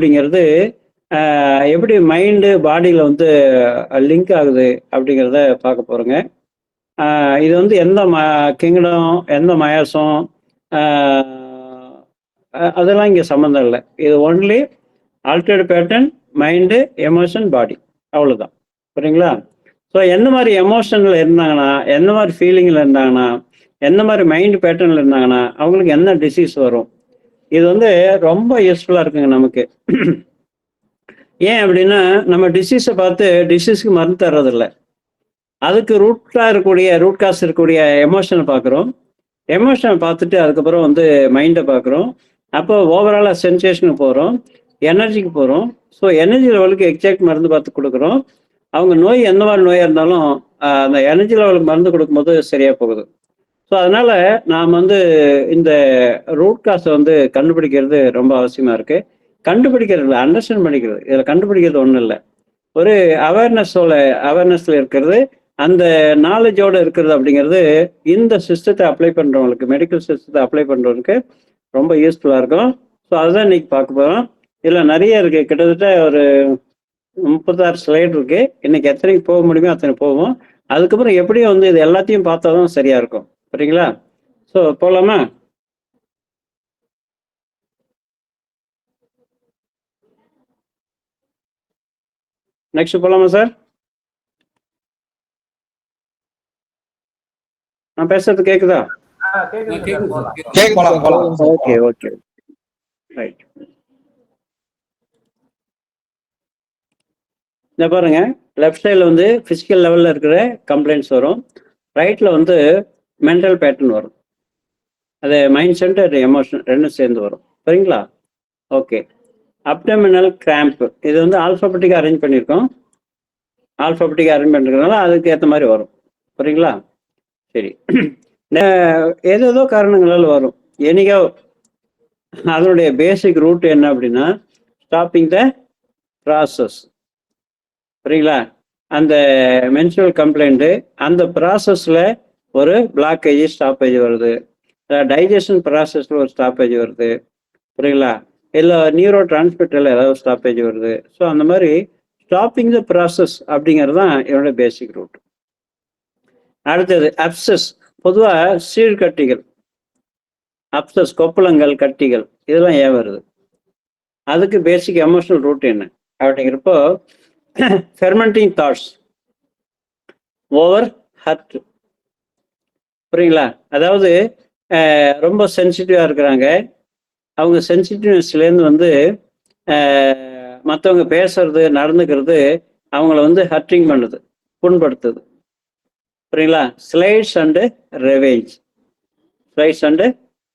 அப்படிங்கிறது எப்படி மைண்டு பாடியில் வந்து லிங்க் ஆகுது அப்படிங்கிறத பார்க்க போகிறோங்க. இது வந்து எந்த கிங்டம், எந்த மயாசம், அதெல்லாம் இங்கே சம்மந்தம் இல்லை. இது only altered pattern, mind, emotion, body, அவ்வளோதான். புரியுங்களா? ஸோ எந்த மாதிரி எமோஷனில் இருந்தாங்கன்னா, எந்த மாதிரி ஃபீலிங்கில் இருந்தாங்கன்னா, எந்த மாதிரி மைண்டு பேட்டர்னில் இருந்தாங்கன்னா அவங்களுக்கு என்ன டிசீஸ் வரும், இது வந்து ரொம்ப யூஸ்ஃபுல்லாக இருக்குங்க நமக்கு. ஏன் அப்படின்னா, நம்ம டிசீஸை பார்த்து டிசீஸ்க்கு மருந்து தர்றதில்ல. அதுக்கு ரூட் காஸ் இருக்கக்கூடிய எமோஷனை பார்க்குறோம். எமோஷனை பார்த்துட்டு அதுக்கப்புறம் வந்து மைண்டை பார்க்குறோம். அப்போ ஓவராலாக சென்சேஷனுக்கு போகிறோம், எனர்ஜிக்கு போகிறோம். ஸோ எனர்ஜி லெவலுக்கு எக்ஸாக்ட் மருந்து பார்த்து கொடுக்குறோம். அவங்க நோய் எந்த மாதிரி நோயாக இருந்தாலும் அந்த எனர்ஜி லெவலுக்கு மருந்து கொடுக்கும்போது சரியாக போகுது. ஸோ அதனால் நாம் வந்து இந்த ரூட் காஸை வந்து கண்டுபிடிக்கிறது ரொம்ப அவசியமாக இருக்குது. கண்டுபிடிக்கிறது இல்லை, அண்டர்ஸ்டாண்ட் பண்ணிக்கிறது. இதில் கண்டுபிடிக்கிறது ஒன்றும் இல்லை. ஒரு அவேர்னஸில் இருக்கிறது, அந்த நாலேஜோடு இருக்கிறது அப்படிங்கிறது இந்த சிஸ்டத்தை அப்ளை பண்ணுறவங்களுக்கு, மெடிக்கல் சிஸ்டத்தை அப்ளை பண்ணுறவங்களுக்கு ரொம்ப யூஸ்ஃபுல்லாக இருக்கும். ஸோ அதுதான் இன்னைக்கு பார்க்க போகிறோம். இதில் நிறைய இருக்குது, கிட்டத்தட்ட ஒரு 36 ஸ்லைடு இருக்குது. இன்னைக்கு எத்தனைக்கு போக முடியுமோ அத்தனை போவோம். அதுக்கப்புறம் எப்படியும் வந்து இது எல்லாத்தையும் பார்த்தா தான் சரியாக இருக்கும். சரிங்களா? ஸோ போகலாமா? நெக்ஸ்ட் போகலாமா சார்? நான் பேசுறது கேக்குதா? Okay okay right. இந்த பாருங்க, லெஃப்ட் சைடில் வந்து ஃபிசிக்கல் லெவலில் இருக்கிற கம்ப்ளைண்ட்ஸ் வரும், ரைட்டில் வந்து மென்டல் பேட்டர்ன் வரும். அது மைண்ட் செட், எமோஷன் ரெண்டும் சேர்ந்து வரும். சரிங்களா? ஓகே. அப்டமினல் கிராம்ப், இது வந்து ஆல்ஃபாபெட்டிக்காக அரேஞ்ச் பண்ணியிருக்கோம். ஆல்ஃபாபெட்டிக்காக அரேஞ்ச் பண்ணிருக்கிறதுனால அதுக்கு ஏற்ற மாதிரி வரும். சரிங்களா? சரி. ஏதேதோ காரணங்களால் வரும். எனிகோ அதனுடைய பேசிக் ரூட் என்ன அப்படின்னா, ஸ்டாப்பிங் த ப்ராசஸ். சரிங்களா? அந்த மென்சுரல் கம்ப்ளைண்ட்டு, அந்த ப்ராசஸில் ஒரு பிளாக்கேஜ், ஸ்டாப்பேஜ் வருது. டைஜஷன் ப்ராசஸில் ஒரு ஸ்டாப்பேஜ் வருது. சரிங்களா? இல்லை நியூரோ டிரான்ஸ்மிட்டரில் ஏதாவது ஸ்டாப்பேஜ் வருது. ஸோ அந்த மாதிரி ஸ்டாப்பிங் த ப்ராசஸ் அப்படிங்கிறது தான் என்னோட பேசிக் ரூட். அடுத்தது அப்சஸ். பொதுவாக சீழ்கட்டிகள், அப்சஸ், கொப்பளங்கள், கட்டிகள், இதெல்லாம் ஏன் வருது? அதுக்கு பேசிக் எமோஷனல் ரூட் என்ன அப்படிங்கிறப்போ, ஃபெர்மெண்டிங் தாட்ஸ், ஓவர் ஹர்ட். புரியுங்களா? அதாவது ரொம்ப சென்சிட்டிவாக இருக்கிறாங்க. அவங்க சென்சிட்டிவ்னஸ்லேருந்து வந்து மற்றவங்க பேசுறது, நடந்துக்கிறது அவங்கள வந்து ஹர்ட்டிங் பண்ணுது, புண்படுத்துது. புரியுங்களா? Slides and revenge, slides and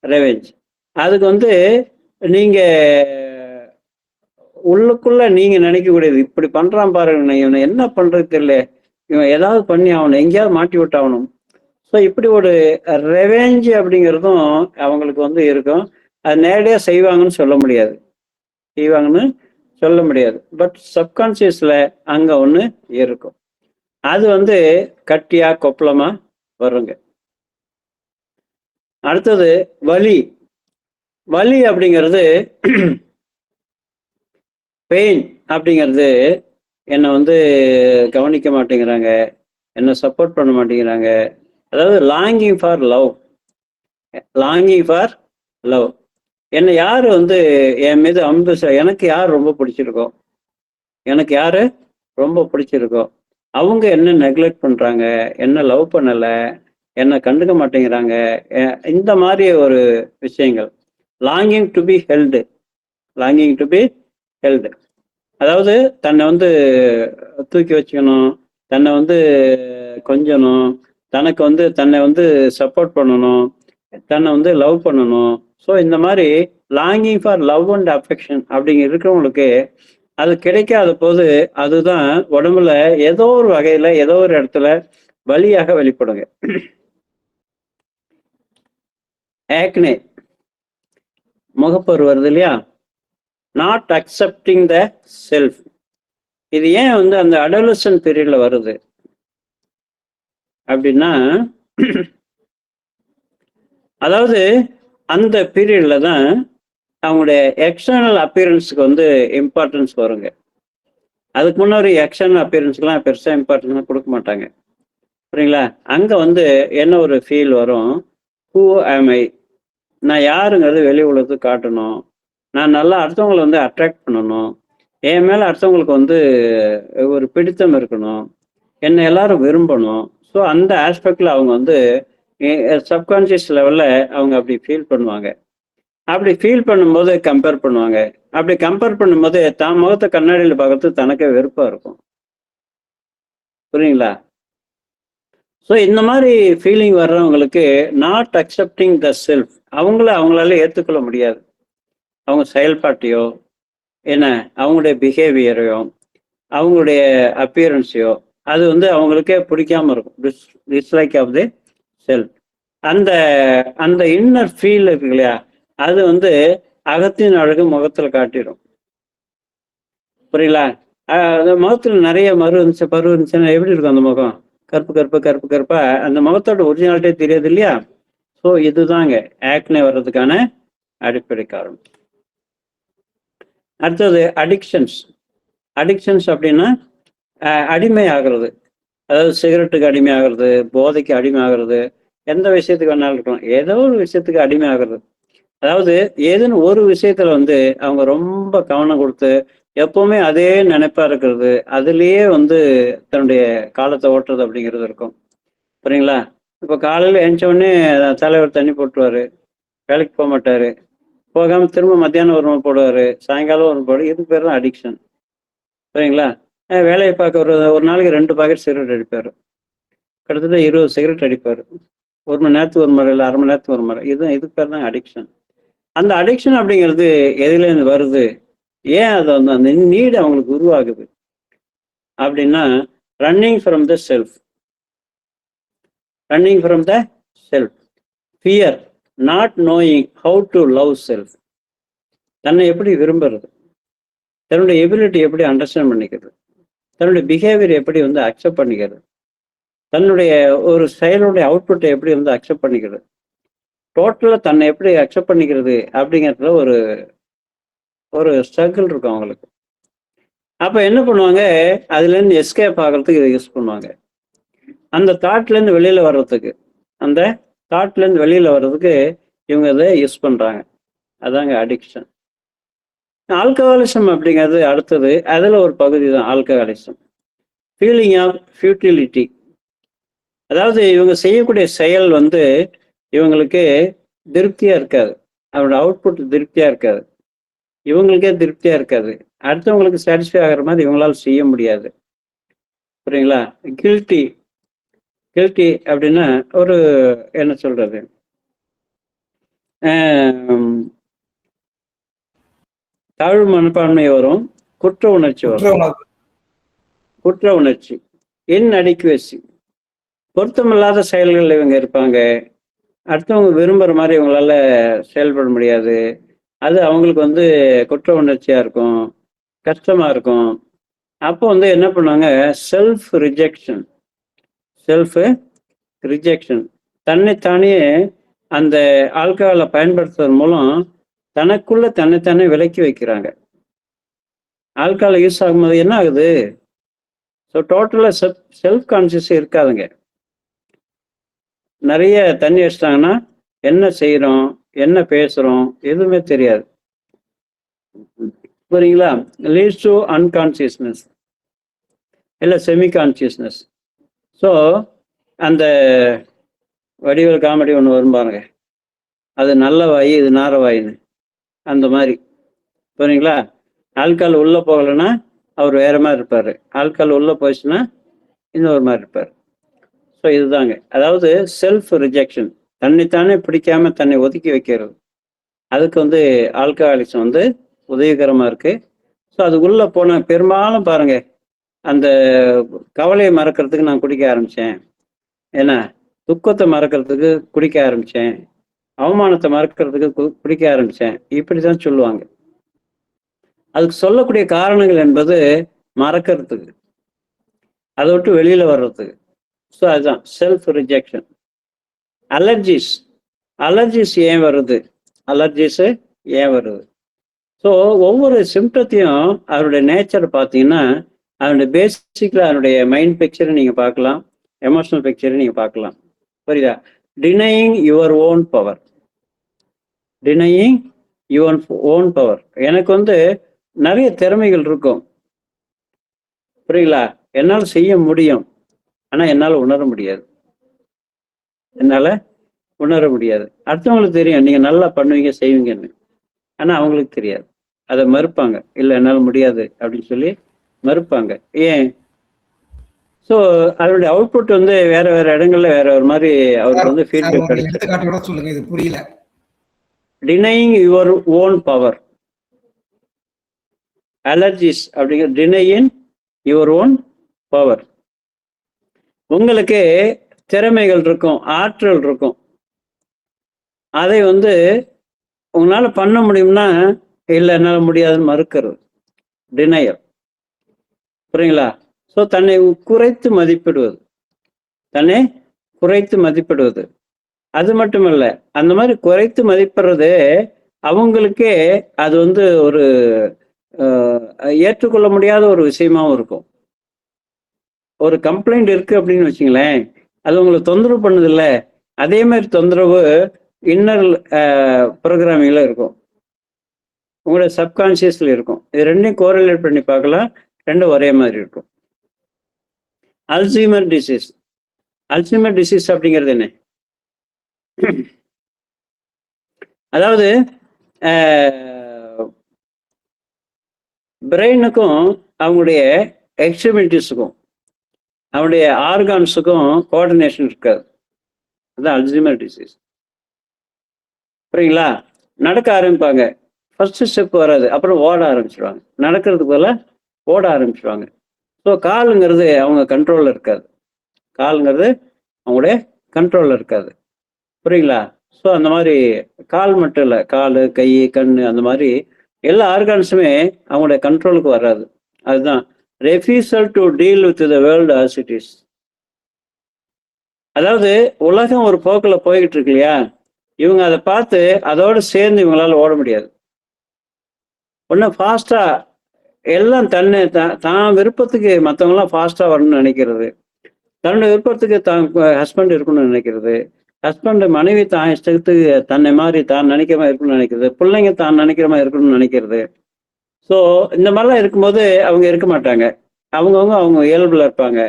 revenge. அதுக்கு வந்து நீங்கள் உள்ளுக்குள்ள நீங்கள் நினைக்கக்கூடியது, இப்படி பண்ணுறான் பாருங்க, இவனை என்ன பண்ணுறது தெரியல, இவன் ஏதாவது பண்ணி ஆகணும், எங்கேயாவது மாட்டி விட்டாகணும். ஸோ இப்படி ஒரு ரெவெஞ்ச் அப்படிங்கிறதும் அவங்களுக்கு வந்து இருக்கும். அது நேரடியாக செய்வாங்கன்னு சொல்ல முடியாது, பட் சப்கான்சியஸில் அங்கே ஒன்று இருக்கும். அது வந்து கட்டியா கொப்பளமா வருங்க. அடுத்தது வலி. வலி அப்படிங்கிறது பெயின் அப்படிங்கிறது, என்னை வந்து கவனிக்க மாட்டேங்கிறாங்க, என்னை சப்போர்ட் பண்ண மாட்டேங்கிறாங்க. அதாவது லாங்கிங் ஃபார் லவ். என்னை யார் வந்து என் மீது அன்பு, எனக்கு யார் ரொம்ப பிடிச்சிருக்கோ அவங்க என்ன நெக்லெக்ட் பண்ணுறாங்க, என்ன லவ் பண்ணலை, என்னை கண்டுக்க மாட்டேங்கிறாங்க. இந்த மாதிரி ஒரு விஷயங்கள். Longing to be held. அதாவது தன்னை வந்து தூக்கி வச்சுக்கணும், தன்னை வந்து கொஞ்சணும், தனக்கு வந்து தன்னை வந்து சப்போர்ட் பண்ணணும், தன்னை வந்து லவ் பண்ணணும். ஸோ இந்த மாதிரி longing for love and affection அப்படிங்க இருக்கிறவங்களுக்கு அது கிடைக்காத போது அதுதான் உடம்புல ஏதோ ஒரு வகையில், ஏதோ ஒரு இடத்துல வலியாக வெளிப்படுங்க. ஆக்னே, முகப்பரு வருது இல்லையா? Not accepting the self. இது ஏன் வந்து அந்த அடோலசன்ட் பீரியட்ல வருது அப்படின்னா, அதாவது அந்த பீரியட்ல தான் அவங்களுடைய எக்ஸ்டர்னல் அப்பியரன்ஸுக்கு வந்து இம்பார்ட்டன்ஸ் வருங்க. அதுக்கு முன்னாடி எக்ஸ்டர்னல் அப்பியரன்ஸ்க்குலாம் பெருசாக இம்பார்ட்டன்ஸ் கொடுக்க மாட்டாங்க. சரிங்களா? அங்கே வந்து என்ன ஒரு ஃபீல் வரும், ஹூ ஆம் ஐ, நான் யாருங்கிறது வெளி உலகத்துக்கு காட்டணும், நான் நல்லா அடுத்தவங்களை வந்து அட்ராக்ட் பண்ணணும், என் மேலே அடுத்தவங்களுக்கு வந்து ஒரு பிடித்தம் இருக்கணும், என்னை எல்லாரும் விரும்பணும். ஸோ அந்த ஆஸ்பெக்டில் அவங்க வந்து சப்கான்ஷியஸ் லெவலில் அவங்க அப்படி ஃபீல் பண்ணுவாங்க. அப்படி ஃபீல் பண்ணும்போது கம்பேர் பண்ணுவாங்க. அப்படி கம்பேர் பண்ணும்போது தான் முகத்தை கண்ணாடியில் பார்க்கறது தனக்கே வெறுப்பாக இருக்கும். புரியுங்களா? ஸோ இந்த மாதிரி ஃபீலிங் வர்றவங்களுக்கு நாட் அக்செப்டிங் த செல்ஃப், அவங்களால ஏற்றுக்கொள்ள முடியாது. அவங்க செயல்பாட்டையோ என்ன அவங்களுடைய பிஹேவியரையோ அவங்களுடைய அப்பியரன்ஸையோ அது வந்து அவங்களுக்கே பிடிக்காம இருக்கும். Dislike of the self. அந்த அந்த இன்னர் ஃபீல் இருக்கு இல்லையா, அது வந்து அகத்தின் அழகு முகத்துல காட்டிடும். புரியல? அந்த முகத்துல நிறைய பரு இருந்துச்சுன்னா எப்படி இருக்கும் அந்த முகம்? கருப்பு கருப்பா அந்த முகத்தோட ஒரிஜினாலிட்டே தெரியாது இல்லையா? ஸோ இதுதாங்க ஆக்னே வர்றதுக்கான அடிப்படை காரணம். அடுத்தது அடிக்ஷன்ஸ் அப்படின்னா அடிமை ஆகிறது. அதாவது சிகரெட்டுக்கு அடிமை ஆகிறது, போதைக்கு அடிமை ஆகிறது, எந்த விஷயத்துக்கு வேணாலும் இருக்கலாம், ஏதோ ஒரு விஷயத்துக்கு அடிமை ஆகிறது. அதாவது ஏதுன்னு ஒரு விஷயத்துல வந்து அவங்க ரொம்ப கவனம் கொடுத்து எப்பவுமே அதே நினைப்பா இருக்கிறது, அதுலேயே வந்து தன்னுடைய காலத்தை ஓட்டுறது அப்படிங்கிறது இருக்கும். புரியுங்களா? இப்போ காலையில் எழுந்த உடனே தலைவர் தண்ணி போட்டுருவாரு, வேலைக்கு போக மாட்டாரு, போகாமல் திரும்ப மத்தியானம் ஒரு போடுவார், சாயங்காலம் ஒரு போடுவார். இதுக்கு பேர் தான் அடிக்ஷன். சரிங்களா? வேலையை பார்க்க ஒரு நாளைக்கு 2 பாக்கெட் சிகரெட் அடிப்பார், கிட்டத்தட்ட 20 சிகரெட் அடிப்பார். 1 மணி நேரத்துக்கு ஒரு முறை, இல்லை அரை மணி நேரத்துக்கு ஒரு முறை. இதுக்கு பேர் தான் அடிக்ஷன். அந்த அடிக்ஷன் அப்படிங்கிறது எதுலேருந்து வருது, ஏன் அதை வந்து அந்த நீடு அவங்களுக்கு உருவாகுது அப்படின்னா, running from the self. Fear, not knowing how to love self. தன்னை எப்படி விரும்புறது, தன்னுடைய எபிலிட்டி எப்படி அண்டர்ஸ்டாண்ட் பண்ணிக்கிறது, தன்னுடைய பிஹேவியர் எப்படி வந்து அக்செப்ட் பண்ணிக்கிறது, தன்னுடைய ஒரு செயலுடைய அவுட்புட்டை எப்படி வந்து அக்செப்ட் பண்ணிக்கிறது, டோட்டலாக தன்னை எப்படி அக்செப்ட் பண்ணிக்கிறது அப்படிங்கிறதுல ஒரு ஸ்ட்ரகிள் இருக்கும் அவங்களுக்கு. அப்போ என்ன பண்ணுவாங்க, அதுலேருந்து எஸ்கேப் ஆகிறதுக்கு இதை யூஸ் பண்ணுவாங்க. அந்த தாட்லேருந்து வெளியில் வர்றதுக்கு இவங்க இதை யூஸ் பண்ணுறாங்க. அதாங்க அடிக்ஷன். ஆல்கஹாலிசம் அப்படிங்கிறது அடுத்தது, அதில் ஒரு பகுதி தான் ஆல்கஹாலிசம். Feeling of futility. அதாவது இவங்க செய்யக்கூடிய செயல் வந்து இவங்களுக்கு திருப்தியாக இருக்காது, அவரோட அவுட்புட் திருப்தியாக இருக்காது, இவங்களுக்கே திருப்தியாக இருக்காது, அடுத்தவங்களுக்கு சாட்டிஸ்ஃபை ஆகிற மாதிரி இவங்களால செய்ய முடியாது. புரியுங்களா? கில்ட்டி அப்படின்னா ஒரு என்ன சொல்றது, தாழ்வு மனப்பான்மை வரும், குற்ற உணர்ச்சி, இன்அடிக்குவசி, பொருத்தமில்லாத செயல்கள் இவங்க இருப்பாங்க. அடுத்தவங்க விரும்புகிற மாதிரி இவங்களால செயல்பட முடியாது. அது அவங்களுக்கு வந்து குற்ற உணர்ச்சியாக இருக்கும், கஷ்டமாக இருக்கும். அப்போ வந்து என்ன பண்ணுவாங்க, செல்ஃப் ரிஜெக்ஷன், தன்னைத்தானே அந்த ஆல்கஹாலை பயன்படுத்துவதன் மூலம் தனக்குள்ள தன்னைத்தானே விலக்கி வைக்கிறாங்க. ஆல்கஹால் யூஸ் ஆகும்போது என்ன ஆகுது, ஸோ டோட்டலாக செல்ஃப் கான்சியஸ் இருக்காதுங்க. நிறைய தண்ணி அடிச்சிட்டாங்கன்னா என்ன செய்கிறோம், என்ன பேசுகிறோம் எதுவுமே தெரியாது. புரியுங்களா? லீட்ஸ் டு அன்கான்சியஸ்னஸ் இல்லை செமி கான்சியஸ்னஸ். ஸோ அந்த வடிவேல் காமெடி ஒன்று வரும் பாருங்க, அது நல்ல வாய் இது நார வாயின்னு, அந்த மாதிரி. புரியுங்களா? ஆல்கஹால் உள்ளே போகலைன்னா அவர் வேற மாதிரி இருப்பார், ஆல்கஹால் உள்ளே போயிடுச்சுன்னா இன்னொரு மாதிரி இருப்பார். ஸோ இதுதாங்க, அதாவது செல்ஃப் ரிஜெக்ஷன், தன்னைத்தானே பிடிக்காம தன்னை ஒதுக்கி வைக்கிறது. அதுக்கு வந்து ஆல்கஹாலிசம் வந்து உதவிகரமாக இருக்குது. ஸோ அதுக்குள்ளே போன பெரும்பாலும் பாருங்க, அந்த கவலையை மறக்கிறதுக்கு நான் குடிக்க ஆரம்பித்தேன், ஏன்னா துக்கத்தை மறக்கிறதுக்கு குடிக்க ஆரம்பித்தேன், அவமானத்தை மறக்கிறதுக்கு குடிக்க ஆரம்பித்தேன், இப்படி தான் சொல்லுவாங்க. அதுக்கு சொல்லக்கூடிய காரணங்கள் என்பது மறக்கிறதுக்கு, அதை விட்டு வெளியில் வர்றதுக்கு. ஸோ அதுதான் செல்ஃப் ரிஜெக்ஷன். அலர்ஜிஸ் ஏன் வருது, ஸோ ஒவ்வொரு சிம்டத்தையும் அவருடைய நேச்சர் பார்த்தீங்கன்னா, அதனுடைய பேசிக்கில் அதனுடைய மைண்ட் பிக்சரை நீங்கள் பார்க்கலாம், எமோஷனல் பிக்சரை நீங்கள் பார்க்கலாம். புரியுதா? Denying your own power, denying your own power. எனக்கு வந்து நிறைய திறமைகள் இருக்கும், புரியுங்களா? என்னால் செய்ய முடியும், ஆனால் என்னால் உணர முடியாது. என்னால் உணர முடியாது. அடுத்தவங்களுக்கு தெரியும் நீங்கள் நல்லா பண்ணுவீங்க செய்வீங்கன்னு, ஆனால் அவங்களுக்கு தெரியாது. அதை மறுப்பாங்க. இல்லை என்னால் முடியாது அப்படின்னு சொல்லி மறுப்பாங்க. ஏன்? ஸோ அதனுடைய அவுட்புட் வந்து வேற வேற இடங்கள்ல வேற ஒரு மாதிரி அவருக்கு வந்து ஃபீட்பேக் கிடைக்கும். சொல்லுங்க, இது புரியல. Denying your own power, allergies அப்படிங்கிற டினையிங் யுவர் ஓன் பவர். உங்களுக்கு திறமைகள் இருக்கும், ஆற்றல் இருக்கும், அதை வந்து உங்களால பண்ண முடியும்னா இல்லை என்னால் முடியாதுன்னு மறுக்கிறது, டினையர். புரியுங்களா? ஸோ தன்னை குறைத்து மதிப்பிடுவது, தன்னை குறைத்து மதிப்பிடுவது. அது மட்டுமல்ல, அந்த மாதிரி குறைத்து மதிப்பிடுறது அவங்களுக்கே அது வந்து ஒரு ஏற்றுக்கொள்ள முடியாத ஒரு விஷயமாவும் இருக்கும். ஒரு கம்ப்ளைண்ட் இருக்கு அப்படின்னு வச்சுங்களேன், அது உங்களை தொந்தரவு பண்ணுது இல்லை, அதே மாதிரி தொந்தரவு இன்னர் ப்ரோக்ராமிங்ல இருக்கும், உங்களுடைய சப்கான்சியஸ்ல இருக்கும். இது ரெண்டையும் கோரிலேட் பண்ணி பார்க்கலாம், ரெண்டும் ஒரே மாதிரி இருக்கும். அல்சைமர் டிசீஸ், அல்சைமர் டிசீஸ் அப்படிங்கிறது என்ன? அதாவது பிரெயினுக்கும் அவங்களுடைய எக்ஸ்ட்ரிமிட்டிஸுக்கும் அவனுடைய ஆர்கான்ஸுக்கும் கோஆர்டினேஷன் இருக்காது. அதுதான் அல்சைமர் டிசீஸ். புரியுங்களா? நடக்க ஆரம்பிப்பாங்க, ஃபர்ஸ்ட் ஸ்டெப் வராது, அப்புறம் ஓட ஆரம்பிச்சிடுவாங்க. நடக்கிறதுக்கு பதிலாக ஓட ஆரம்பிச்சிடுவாங்க. ஸோ காலுங்கிறது அவங்க கண்ட்ரோலில் இருக்காது, காலுங்கிறது அவங்களுடைய கண்ட்ரோலில் இருக்காது. புரியுங்களா? ஸோ அந்த மாதிரி கால் மட்டும் இல்லை, கால், கை, கண், அந்த மாதிரி எல்லா ஆர்கான்ஸுமே அவங்களுடைய கண்ட்ரோலுக்கு வராது. அதுதான் refusal to deal with the world as it is. அதாவது உலகம் ஒரு போக்கில் போய்கிட்டு இருக்கு இல்லையா, இவங்க அதை பார்த்து அதோடு சேர்ந்து இவங்களால ஓட முடியாது. ஒன்றும் ஃபாஸ்ட்டாக எல்லாம் தன்னை தான் விருப்பத்துக்கு மற்றவங்களாம் ஃபாஸ்ட்டாக வரணும்னு நினைக்கிறது, தன்னுடைய விருப்பத்துக்கு தான் ஹஸ்பண்ட் இருக்கணும்னு நினைக்கிறது, ஹஸ்பண்ட் மனைவி தான் இஷ்டத்துக்கு தன்னை மாதிரி தான் நினைக்கிற மாதிரி இருக்கணும்னு நினைக்கிறது, பிள்ளைங்க தான் நினைக்கிற மாதிரி இருக்கணும்னு நினைக்கிறது. ஸோ இந்த மாதிரிலாம் இருக்கும்போது அவங்க இருக்க மாட்டாங்க, அவங்க இயல்புல இருப்பாங்க.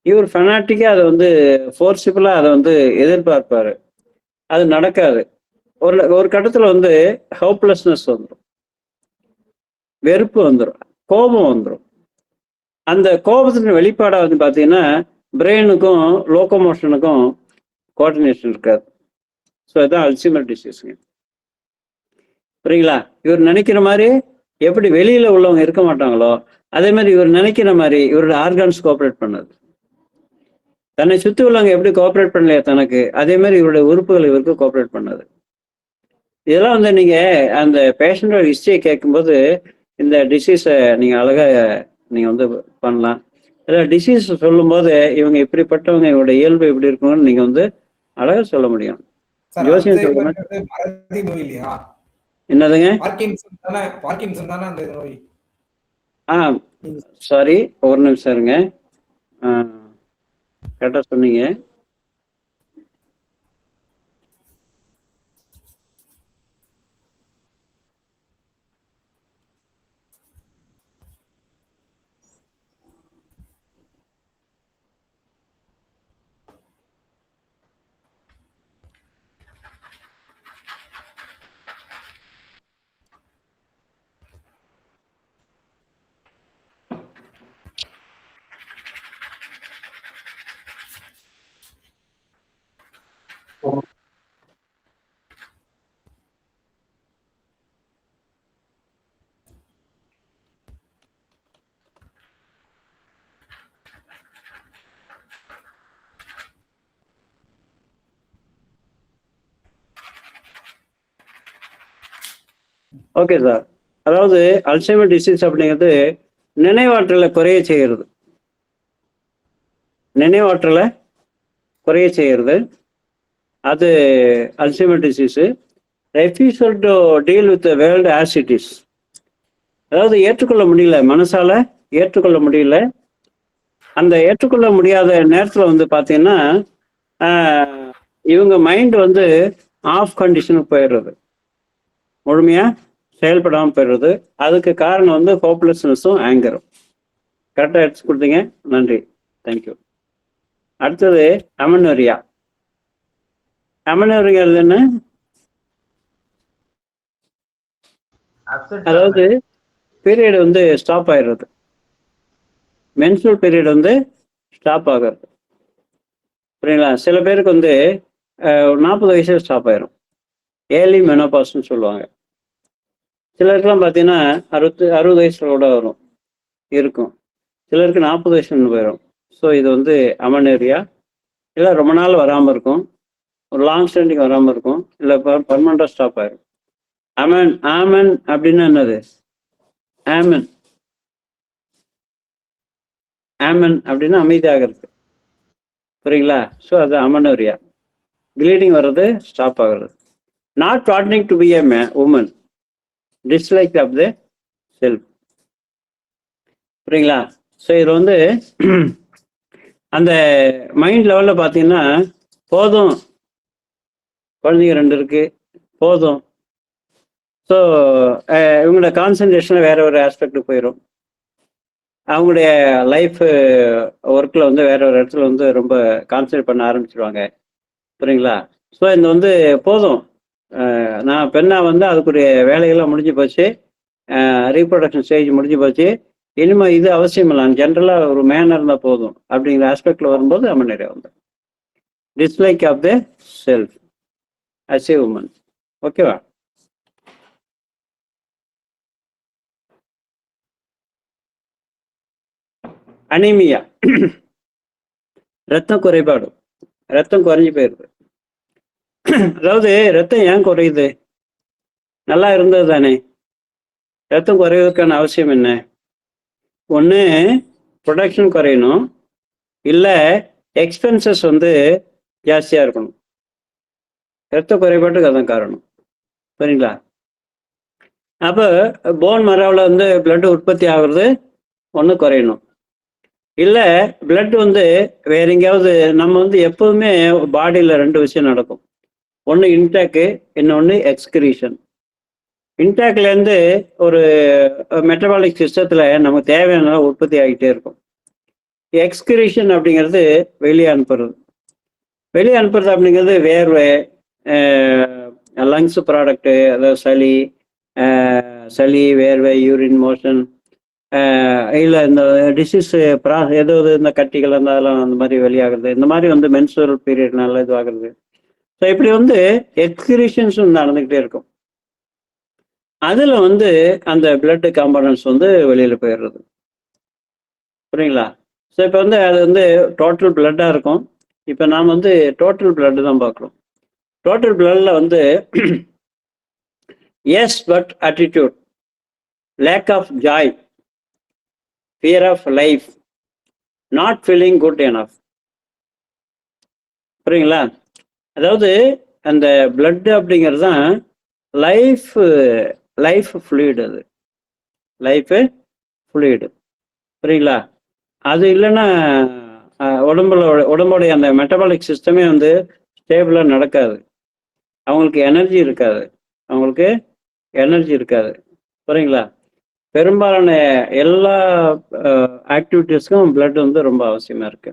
இவர் ஃபெனாட்டிக்காக அதை வந்து ஃபோர்ஸிபிளாக அதை வந்து எதிர்பார்ப்பாரு, அது நடக்காது. ஒரு கட்டத்தில் வந்து ஹோப்லெஸ்னஸ் வந்துடும், வெறுப்பு வந்துடும், கோபம் வந்துடும். அந்த கோபத்தின் வெளிப்பாடாக வந்து பார்த்தீங்கன்னா பிரெயினுக்கும் லோகோமோஷனுக்கும் கோஆர்டினேஷன் இருக்காது. ஸோ இதுதான் அல்சைமர் டிசீஸுங்க. புரியுங்களா? இவர் நினைக்கிற மாதிரி எப்படி வெளியில உள்ளவங்க இருக்க மாட்டாங்களோ, அதே மாதிரி இவர் நினைக்கிற மாதிரி இவருடைய ஆர்கான்ஸ் கோஆப்ரேட் பண்ணது. தன்னை சுற்றி உள்ளவங்க எப்படி கோஆப்ரேட் பண்ணலையா தனக்கு, அதே மாதிரி இவருடைய உறுப்புகள் இவருக்கு கோஆப்ரேட் பண்ணது. இதெல்லாம் வந்து நீங்க அந்த பேஷண்டோட ஹிஸ்டரியை கேட்கும்போது இந்த டிசீஸை நீங்க அழகா நீங்க வந்து பண்ணலாம். இதில் டிசீஸ் சொல்லும்போது இவங்க இப்படிப்பட்டவங்க, இவருடைய இயல்பு எப்படி இருக்கும்னு நீங்க வந்து அழகா சொல்ல முடியும். ஜோசியம் சொல்லுங்க. என்னதுங்க? சாரி, ஒரு நிமிஷம் இருங்க. கரெக்டா சொன்னீங்க. Okay sir. அதாவது அல்சைமர் டிசீஸ் அப்படிங்கிறது நினைவாற்றலை குறைய செய்கிறது, நினைவாற்றலை குறைய செய்கிறது. அது Alzheimer disease. Refusal to deal with world as it is, அதாவது ஏற்றுக்கொள்ள முடியல, மனசால ஏற்றுக்கொள்ள முடியல. அந்த ஏற்றுக்கொள்ள முடியாத நேரத்துல வந்து பாத்தீங்கன்னா இவங்க மைண்ட் வந்து ஆஃப் கண்டிஷனுக்கு போயிடுறது, முழுமையா செயல்படாமல் போயிடுறது. அதுக்கு காரணம் வந்து ஹோப்லெஸ்னஸும் ஆங்கரும். கரெக்டாக எடுத்து கொடுத்தீங்க, நன்றி, தேங்க்யூ. அடுத்தது அமனோரியா. அமனோரியாங்கிறது என்ன? அதாவது பீரியட் வந்து ஸ்டாப் ஆயிடுறது, மென்சுரல் பீரியட் வந்து ஸ்டாப் ஆகிறது. புரியுங்களா? சில பேருக்கு வந்து 40 வயசுல ஸ்டாப் ஆயிரும், ஏர்லி மெனோபாஸ்ன்னு சொல்லுவாங்க. சிலருக்குலாம் பார்த்தீங்கன்னா 60 வயசுல கூட வரும் இருக்கும், சிலருக்கு 40 வயசுல போயிடும். ஸோ இது வந்து அமனேரியா. இல்லை ரொம்ப நாள் வராமல் இருக்கும், ஒரு லாங் ஸ்டாண்டிங் வராமல் இருக்கும், இல்லை பர்மனண்டாக ஸ்டாப் ஆயிரும். அமன் ஆமன் அப்படின்னா என்னது? ஆமன் ஆமன் அப்படின்னா அமைதியாகிறது. புரியுங்களா? ஸோ அது அமனோரியா. ப்ளீடிங் வர்றது ஸ்டாப் ஆகிறது. Not wanting to be a woman, dislike of the self. புரியுங்களா? ஸோ இது வந்து அந்த மைண்ட் லெவலில் பார்த்தீங்கன்னா போதும், குழந்தைங்க 2 இருக்கு, போதும். ஸோ இவங்களோட கான்சன்ட்ரேஷன் வேற ஒரு ஆஸ்பெக்டுக்கு போயிடும். அவங்களுடைய லைஃப் ஒர்க்கில் வந்து வேற ஒரு இடத்துல வந்து ரொம்ப கான்சன்ட்ரேட் பண்ண ஆரம்பிச்சிருவாங்க. புரியுங்களா? ஸோ இந்த வந்து போதும், நான் பெண்ணாக வந்து அதுக்குரிய வேலைகள்லாம் முடிஞ்சு போச்சு, ரீப்ரொடக்ஷன் ஸ்டேஜ் முடிஞ்சு போச்சு, இனிமேல் இது அவசியம் இல்லை, ஜென்ரலாக ஒரு மேனாக இருந்தால் போதும் அப்படிங்கிற ஆஸ்பெக்டில் வரும்போது அமனோரியா வந்து dislike of the self as a woman. ஓகேவா? அனீமியா, ரத்தம் குறைபாடு, ரத்தம் குறைஞ்சி போயிடுது. அதாவது ரத்தம் ஏன் குறையுது? நல்லா இருந்தது தானே. ரத்தம் குறைவதற்கான அவசியம் என்ன? ஒன்று ப்ரொடக்ஷன் குறையணும், இல்லை எக்ஸ்பென்சஸ் வந்து ஜாஸ்தியாக இருக்கணும். ரத்த குறைபாட்டுக்கு அதான் காரணம். சரிங்களா? அப்போ போன் மராவில் வந்து பிளட் உற்பத்தி ஆகுறது ஒன்று குறையணும், இல்லை பிளட் வந்து வேற எங்கேயாவது. நம்ம வந்து எப்போதுமே பாடியில் 2 விஷயம் நடக்கும், ஒன்று இன்டேக்கு, இன்னொன்று எக்ஸ்கிரீஷன். இன்டேக்லேருந்து ஒரு மெட்டபாலிக் சிஸ்டத்தில் நமக்கு தேவையான உற்பத்தி ஆகிட்டே இருக்கும். எக்ஸ்கிரீஷன் அப்படிங்கிறது வெளியே அனுப்புறது. வெளியே அனுப்புறது அப்படிங்கிறது வேர்வை, லங்ஸ் ப்ராடக்ட்டு, அதாவது சளி, வேர்வை, யூரின் மோஷன், இல்லை இந்த டிசீஸ் ஏதாவது இந்த கட்டிகள் இருந்தாலும் அந்த மாதிரி வெளியாகிறது. இந்த மாதிரி வந்து மென்சுரல் பீரியட்னால இதுவாகிறது. ஸோ இப்படி வந்து எக்ஸ்கிரீஷன்ஸ் நடந்துக்கிட்டே இருக்கும். அதில் வந்து அந்த பிளட் காம்பனன்ட்ஸ் வந்து வெளியில் போயிடுறது. புரியுங்களா? ஸோ இப்போ வந்து அது வந்து டோட்டல் பிளட்டாக இருக்கும். இப்போ நாம் வந்து டோட்டல் பிளட்டு தான் பார்க்குறோம். டோட்டல் பிளட்ல வந்து yes but attitude, lack of joy, fear of life, not feeling good enough. புரியுங்களா? அதாவது அந்த பிளட் அப்படிங்கிறது தான் லைஃப் ஃப்ளூயிட். அது லைஃபு ஃப்ளூயிடு. புரியுங்களா? அது இல்லைன்னா உடம்புடைய அந்த மெட்டபாலிக் சிஸ்டமே வந்து ஸ்டேபிளாக நடக்காது. அவங்களுக்கு எனர்ஜி இருக்காது. புரியுங்களா? பெரும்பாலான எல்லா ஆக்டிவிட்டீஸ்க்கும் பிளட் வந்து ரொம்ப அவசியமாக இருக்கு.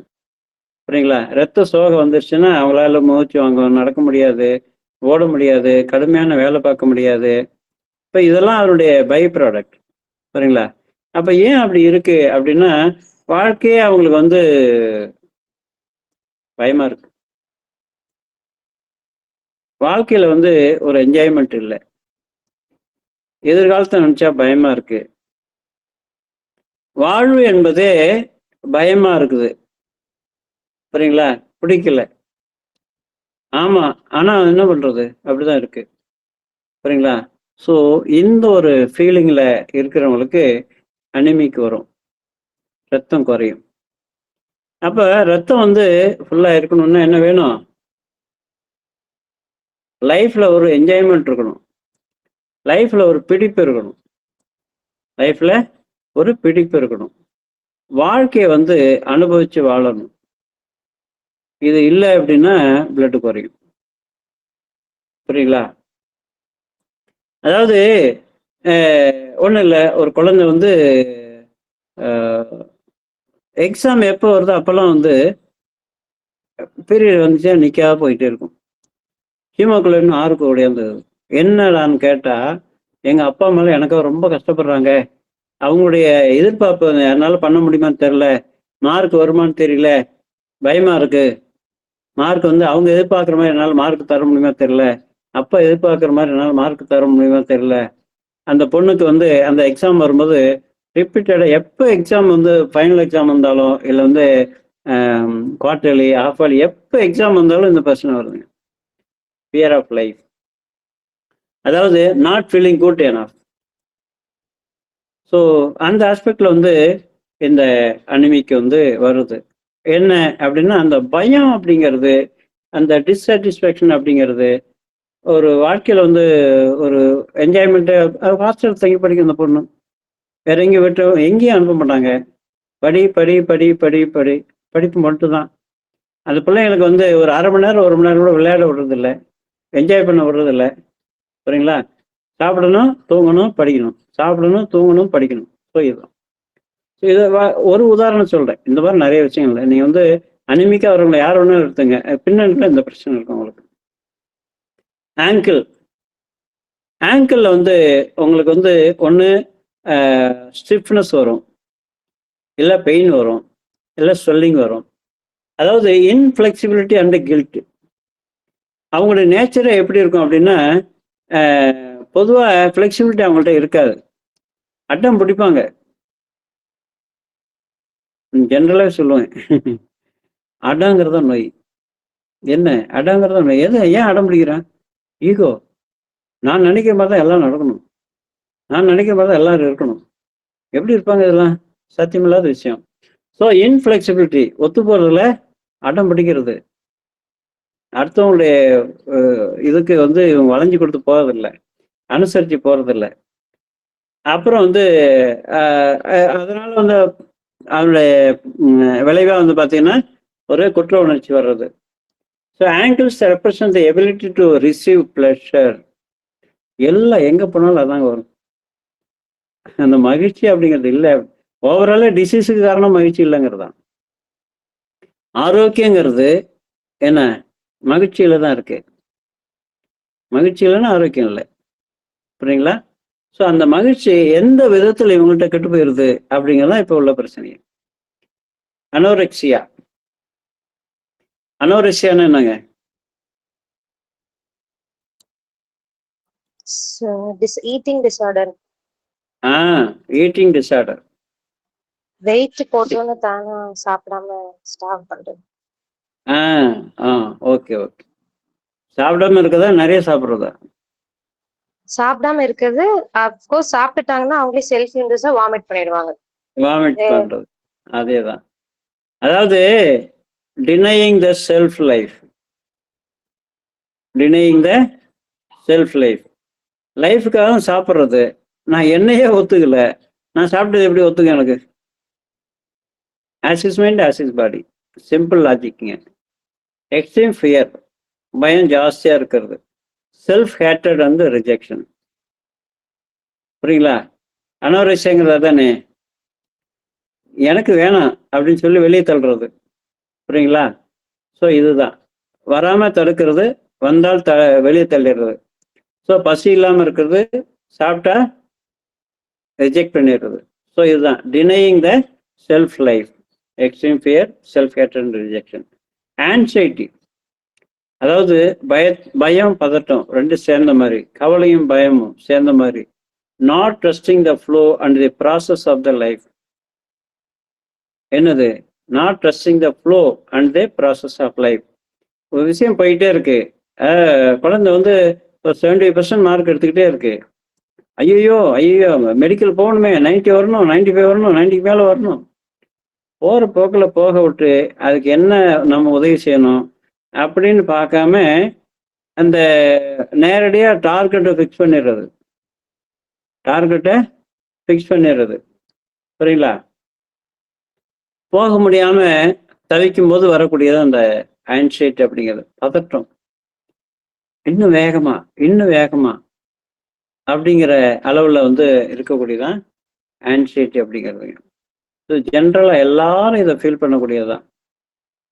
புரியுங்களா? ரத்த சோகை வந்துருச்சுன்னா அவங்களால மூச்சு வாங்க, நடக்க முடியாது, ஓட முடியாது, கடுமையான வேலை பார்க்க முடியாது. இப்போ இதெல்லாம் அவருடைய பை ப்ராடக்ட். புரியுங்களா? அப்போ ஏன் அப்படி இருக்கு அப்படின்னா, வாழ்க்கையே அவங்களுக்கு வந்து பயமா இருக்கு. வாழ்க்கையில வந்து ஒரு என்ஜாய்மெண்ட் இல்லை, எதிர்காலத்தை நினைச்சா பயமா இருக்கு. வாழ்வு என்பதே பயமா இருக்குது. புரியுங்களா? பிடிக்கல. ஆமா, ஆனா என்ன பண்றது, அப்படிதான் இருக்கு. புரியுங்களா? ஸோ இந்த ஒரு ஃபீலிங்ல இருக்கிறவங்களுக்கு அனிமிக் வரும், ரத்தம் குறையும். அப்ப ரத்தம் வந்து ஃபுல்லா இருக்கணும்னா என்ன வேணும்? லைஃப்ல ஒரு என்ஜாய்மெண்ட் இருக்கணும், லைஃப்ல ஒரு பிடிப்பு இருக்கணும். லைஃப்ல ஒரு பிடிப்பு இருக்கணும். வாழ்க்கையை வந்து அனுபவிச்சு வாழணும். இது இல்லை அப்படின்னா பிளட் குறையும். புரியுங்களா? அதாவது ஒன்றும் இல்லை, ஒரு குழந்தை வந்து எக்ஸாம் எப்போ வருதோ அப்போல்லாம் வந்து பீரியட் வந்துச்சா நிற்காம போயிட்டே இருக்கும். ஹீமோகுளோபின் 6க்கு உடையாந்தது. என்னடான்னு கேட்டால், எங்கள் அப்பா அம்மாலாம் எனக்காக ரொம்ப கஷ்டப்படுறாங்க, அவங்களுடைய எதிர்பார்ப்பு என்னால் பண்ண முடியுமான்னு தெரில, மார்க் வருமானு தெரியல, பயமாக இருக்குது. மார்க் வந்து அவங்க எதிர்பார்க்குற மாதிரி என்னால் மார்க் தர முடியுமா தெரில, அப்பா எதிர்பார்க்குற மாதிரி என்னால் மார்க் தர முடியுமா தெரில. அந்த பொண்ணுக்கு வந்து அந்த எக்ஸாம் வரும்போது ரிப்பீட்டடாக எப்போ எக்ஸாம் வந்து ஃபைனல் எக்ஸாம் வந்தாலும், இல்லை வந்து குவார்டர்லி, ஹாஃப் இயர்லி, எப்போ எக்ஸாம் வந்தாலும் இந்த பிரச்சனை வருதுங்க. Fear of life. அதாவது not feeling good enough. So அந்த ஆஸ்பெக்டில் வந்து இந்த அனிமிக்கு வந்து வருது. என்ன அப்படின்னா, அந்த பயம் அப்படிங்கிறது, அந்த டிஸ்சாட்டிஸ்ஃபேக்ஷன் அப்படிங்கிறது, ஒரு வாழ்க்கையில் வந்து ஒரு என்ஜாய்மெண்ட்டு. ஹாஸ்டல் தங்கி படிக்கிற அந்த பொண்ணு வேற எங்கேயும் விட்டு எங்கேயும் அனுப்ப மாட்டாங்க. படி படி படி படி படி படிப்பு மட்டும்தான். அந்த பிள்ளைங்களுக்கு வந்து ஒரு 1/2 மணி நேரம் 1 மணி நேரம் கூட விளையாட விடுறதில்ல, என்ஜாய் பண்ண விடுறதில்ல. சரிங்களா? சாப்பிடணும், தூங்கணும், படிக்கணும், சாப்பிடணும், தூங்கணும், படிக்கணும். ஸோ இதுதான். ஸோ இதை ஒரு உதாரணம் சொல்கிறேன். இந்த மாதிரி நிறைய விஷயங்கள் நீங்கள் வந்து அனிமிக்காக வரவங்களை யார் வேணாலும் எடுத்துங்க, பின்னணியில் இந்த பிரச்சனை இருக்கும் உங்களுக்கு. ஆங்கிளில் வந்து உங்களுக்கு வந்து ஒன்று ஸ்டிஃப்னஸ் வரும், இல்லை பெயின் வரும், இல்லை ஸ்வெல்லிங் வரும். அதாவது இன்ஃப்ளெக்சிபிலிட்டி அண்ட் கில்ட். அவங்களுடைய நேச்சரே எப்படி இருக்கும் அப்படின்னா, பொதுவாக ஃப்ளெக்சிபிலிட்டி அவங்கள்ட்ட இருக்காது, அட்டம் பிடிப்பாங்க. ஜென்ரலாகவே சொல்லுவேன், அடங்கிறத நோய். என்ன அடங்கிறத நோய்? எது ஏன் அடம் பிடிக்கிறேன்? ஈகோ. நான் நினைக்கிற மாதிரி தான் எல்லாம் நடக்கணும், நான் நினைக்கிற மாதிரி தான் எல்லாரும் இருக்கணும். எப்படி இருப்பாங்க இதெல்லாம்? சத்தியமில்லாத விஷயம். ஸோ இன்ஃப்ளெக்சிபிலிட்டி, ஒத்து போகிறதுல அடம் பிடிக்கிறது, அடுத்தவங்களுடைய இதுக்கு வந்து இவங்க வளைஞ்சு கொடுத்து போகிறதில்ல, அனுசரித்து போகிறதில்ல. அப்புறம் வந்து அதனால வந்து அவனுடைய விளைவாக வந்து பார்த்தீங்கன்னா ஒரு குற்ற உணர்ச்சி வர்றது. So angles represent the ability to receive pleasure. எல்லாம் எங்கே போனாலும் அதாங்க வரும். அந்த மகிழ்ச்சி அப்படிங்கிறது இல்லை. ஓவரால டிசீஸுக்கு காரணம் மகிழ்ச்சி இல்லைங்கிறது தான். ஆரோக்கியங்கிறது என்ன? மகிழ்ச்சியில தான் இருக்கு. மகிழ்ச்சி இல்லைன்னா ஆரோக்கியம் இல்லை. புரியுங்களா? ஸோ அந்த மகிழ்ச்சி எந்த விதத்தில் இவங்கள்ட்ட கெட்டு போயிருது அப்படிங்கிறதான் இப்போ உள்ள பிரச்சனை. அனோரெக்சியா. அனோரெக்சியான்னு என்னங்க? Eating disorder. Eating disorder. Weight போட்டோன்னு தானே சாப்பிடாம ஸ்டாப் பண்றது. Okay okay. சாப்பிடாம இருக்கதா, நிறைய சாப்பிட்றதா? சாப்பிடாம இருக்கிறது. அப்கோர்ஸ் சாப்பிட்டுட்டாங்கன்னா அவங்களே செல்ஃப் இன்ட்ரெஸ்டா வாமிட் பண்ணிடுவாங்க. வாமிட் பண்றது அதேதான். அதாவது denying the self life. Denying the self life. லைஃபுக்காக சாப்பிட்றது. நான் என்னையே ஒத்துக்கல, நான் சாப்பிட்டது எப்படி ஒத்துக்க எனக்கு? As is mind as is body. Simple லாஜிக்குங்க. எக்ஸ்ட்ரீம் ஃபியர், பயம் ஜாஸ்தியாக இருக்கிறது. செல்ஃப் ஹேட்டட் வந்து ரிஜெக்ஷன். புரியுங்களா? அனோரிஷங்கிறது தானே, எனக்கு வேணாம் அப்படின்னு சொல்லி வெளியே தள்ளுறது. புரியுங்களா? ஸோ இதுதான் வராமல் தடுக்கிறது, வந்தால் வெளியே தள்ளிடுறது. ஸோ பசி இல்லாமல் இருக்கிறது, சாப்பிட்டா ரிஜெக்ட் பண்ணிடுறது. ஸோ இதுதான் denying the self life. Extreme fear, self hated rejection. Anxiety, அதாவது பயம் பதட்டம் ரெண்டு சேர்ந்த மாதிரி, கவலையும் பயமும் சேர்ந்த மாதிரி. Not trusting the flow and the process of the life. என்னது? Not trusting the flow and the process of life. ஒரு விஷயம் போயிட்டே இருக்கு, குழந்தை வந்து ஒரு 70% மார்க் எடுத்துக்கிட்டே இருக்கு. ஐயோ ஐயோ மெடிக்கல் போகணுமே, 90 வரணும், 95 வரணும், 90க்கு மேலே வரணும். போகிற போக்கில் போக விட்டு அதுக்கு என்ன நம்ம உதவி செய்யணும் அப்படின்னு பார்க்காம அந்த நேரடியாக டார்கெட்டை ஃபிக்ஸ் பண்ணிடுறது. டார்கெட்டை ஃபிக்ஸ் பண்ணிடுறது. சரிங்களா? போக முடியாம தவிக்கும் போது வரக்கூடியது அந்த ஆன்சைட்டி அப்படிங்கிறது, பதட்டம். இன்னும் வேகமா, இன்னும் வேகமா அப்படிங்கிற அளவுல வந்து இருக்கக்கூடியதான் ஆன்சைட்டி அப்படிங்கிறது. ஸோ ஜென்ரலா எல்லாரும் இதை ஃபீல் பண்ணக்கூடியதுதான்.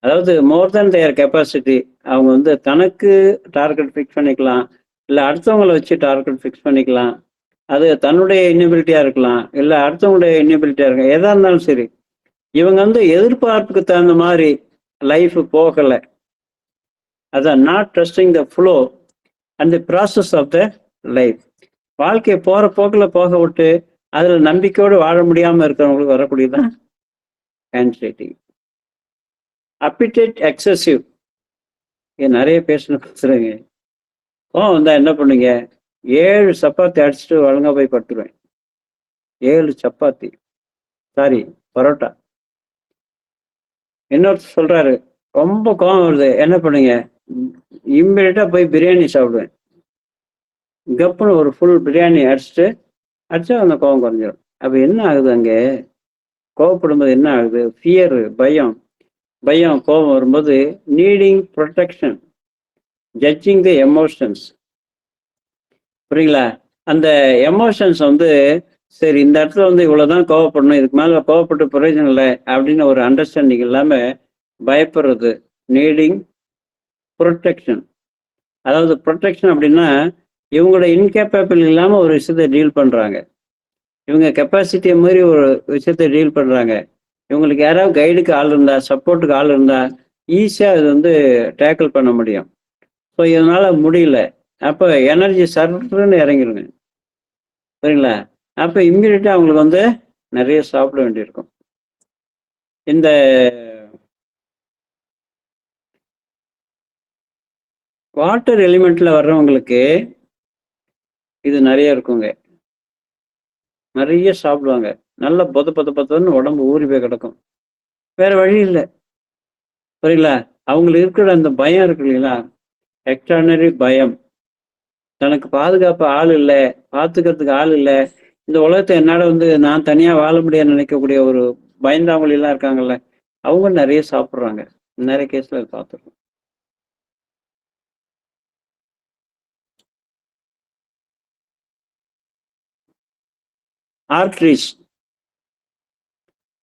அதாவது மோர் தேன் தேர் கெப்பாசிட்டி. அவங்க வந்து தனக்கு டார்கெட் ஃபிக்ஸ் பண்ணிக்கலாம், இல்லை அடுத்தவங்களை வச்சு டார்கெட் ஃபிக்ஸ் பண்ணிக்கலாம். அது தன்னுடைய இன்னபிலிட்டியா இருக்கலாம், இல்லை அடுத்தவங்களுடைய இன்னபிலிட்டியா இருக்கலாம். எதா இருந்தாலும் சரி, இவங்க வந்து எதிர்பார்ப்புக்கு தகுந்த மாதிரி லைஃப் போகலை. அதான் not trusting the flow and the process of the life. வாழ்க்கையை போற போக்கில் போக விட்டு அதுல நம்பிக்கையோடு வாழ முடியாம இருக்கிறவங்களுக்கு வரக்கூடியதான் ஆன்சைட்டி. Appetite excessive. நிறைய பேசுறேங்க. வந்தா என்ன பண்ணுங்க, 7 சப்பாத்தி அடிச்சுட்டு ஒழுங்கா போய் படுத்துருவேன். 7 சப்பாத்தி, சாரி பரோட்டா. இன்னொருத்தர் சொல்றாரு, ரொம்ப கோவம் வருது, என்ன பண்ணுங்க, இம்மிடியட்டா போய் பிரியாணி சாப்பிடுவேன். கப்புன்னு ஒரு ஃபுல் பிரியாணி அடிச்சா அந்த கோவம் குறைஞ்சிடும். அப்ப என்ன ஆகுது, அங்கே கோவப்படும்போது என்ன ஆகுது, ஃபியர், பயம் கோபம் வரும்போது நீடிங் ப்ரொடெக்ஷன், ஜட்ஜிங் தி எமோஷன்ஸ். புரியுங்களா? அந்த எமோஷன்ஸ் வந்து சரி இந்த இடத்துல வந்து இவ்வளவுதான் கோவப்படணும், இதுக்கு மேல கோவப்பட்டு பிரயோஜனம் இல்லை அப்படின்னு ஒரு அண்டர்ஸ்டாண்டிங் இல்லாம பயப்படுறது. Needing protection. அதாவது ப்ரொடெக்ஷன் அப்படின்னா இவங்களோட இன்கேப்பபிள் இல்லாம ஒரு விஷயத்தை டீல் பண்றாங்க, இவங்க கெப்பாசிட்டியை மீறி ஒரு விஷயத்தை டீல் பண்றாங்க. இவங்களுக்கு யாராவது கைடுக்கு ஆள் இருந்தா, சப்போர்ட்டுக்கு ஆள் இருந்தா ஈஸியாக இது வந்து டேக்கிள் பண்ண முடியும். ஸோ இதனால முடியல, அப்போ எனர்ஜி சர்ன்னு இறங்கிடுங்க. சரிங்களா? அப்போ இம்மிடியட்டாக அவங்களுக்கு வந்து நிறைய சாப்பிட வேண்டியிருக்கும். இந்த வாட்டர் எலிமெண்ட்ல வர்றவங்களுக்கு இது நிறைய இருக்குங்க. நிறைய சாப்பிடுவாங்க, நல்ல பொதன்னு உடம்பு ஊறி போய் கிடக்கும், வேற வழி இல்லை. சரிங்களா? அவங்களுக்கு இருக்கிற அந்த பயம் இருக்கு இல்லைங்களா, எக்ஸ்ட்ரானரி பயம். தனக்கு பாதுகாப்பு ஆள் இல்லை, பார்த்துக்கிறதுக்கு ஆள் இல்லை, இந்த உலகத்தை என்னால வந்து நான் தனியா வாழ முடியாது நினைக்கக்கூடிய ஒரு பயந்தாவங்களி எல்லாம் இருக்காங்கல்ல, அவங்க நிறைய சாப்பிட்றாங்க. நிறைய கேஸ்ல பார்த்துருக்கோம். ஆர்ட்ரிஸ்,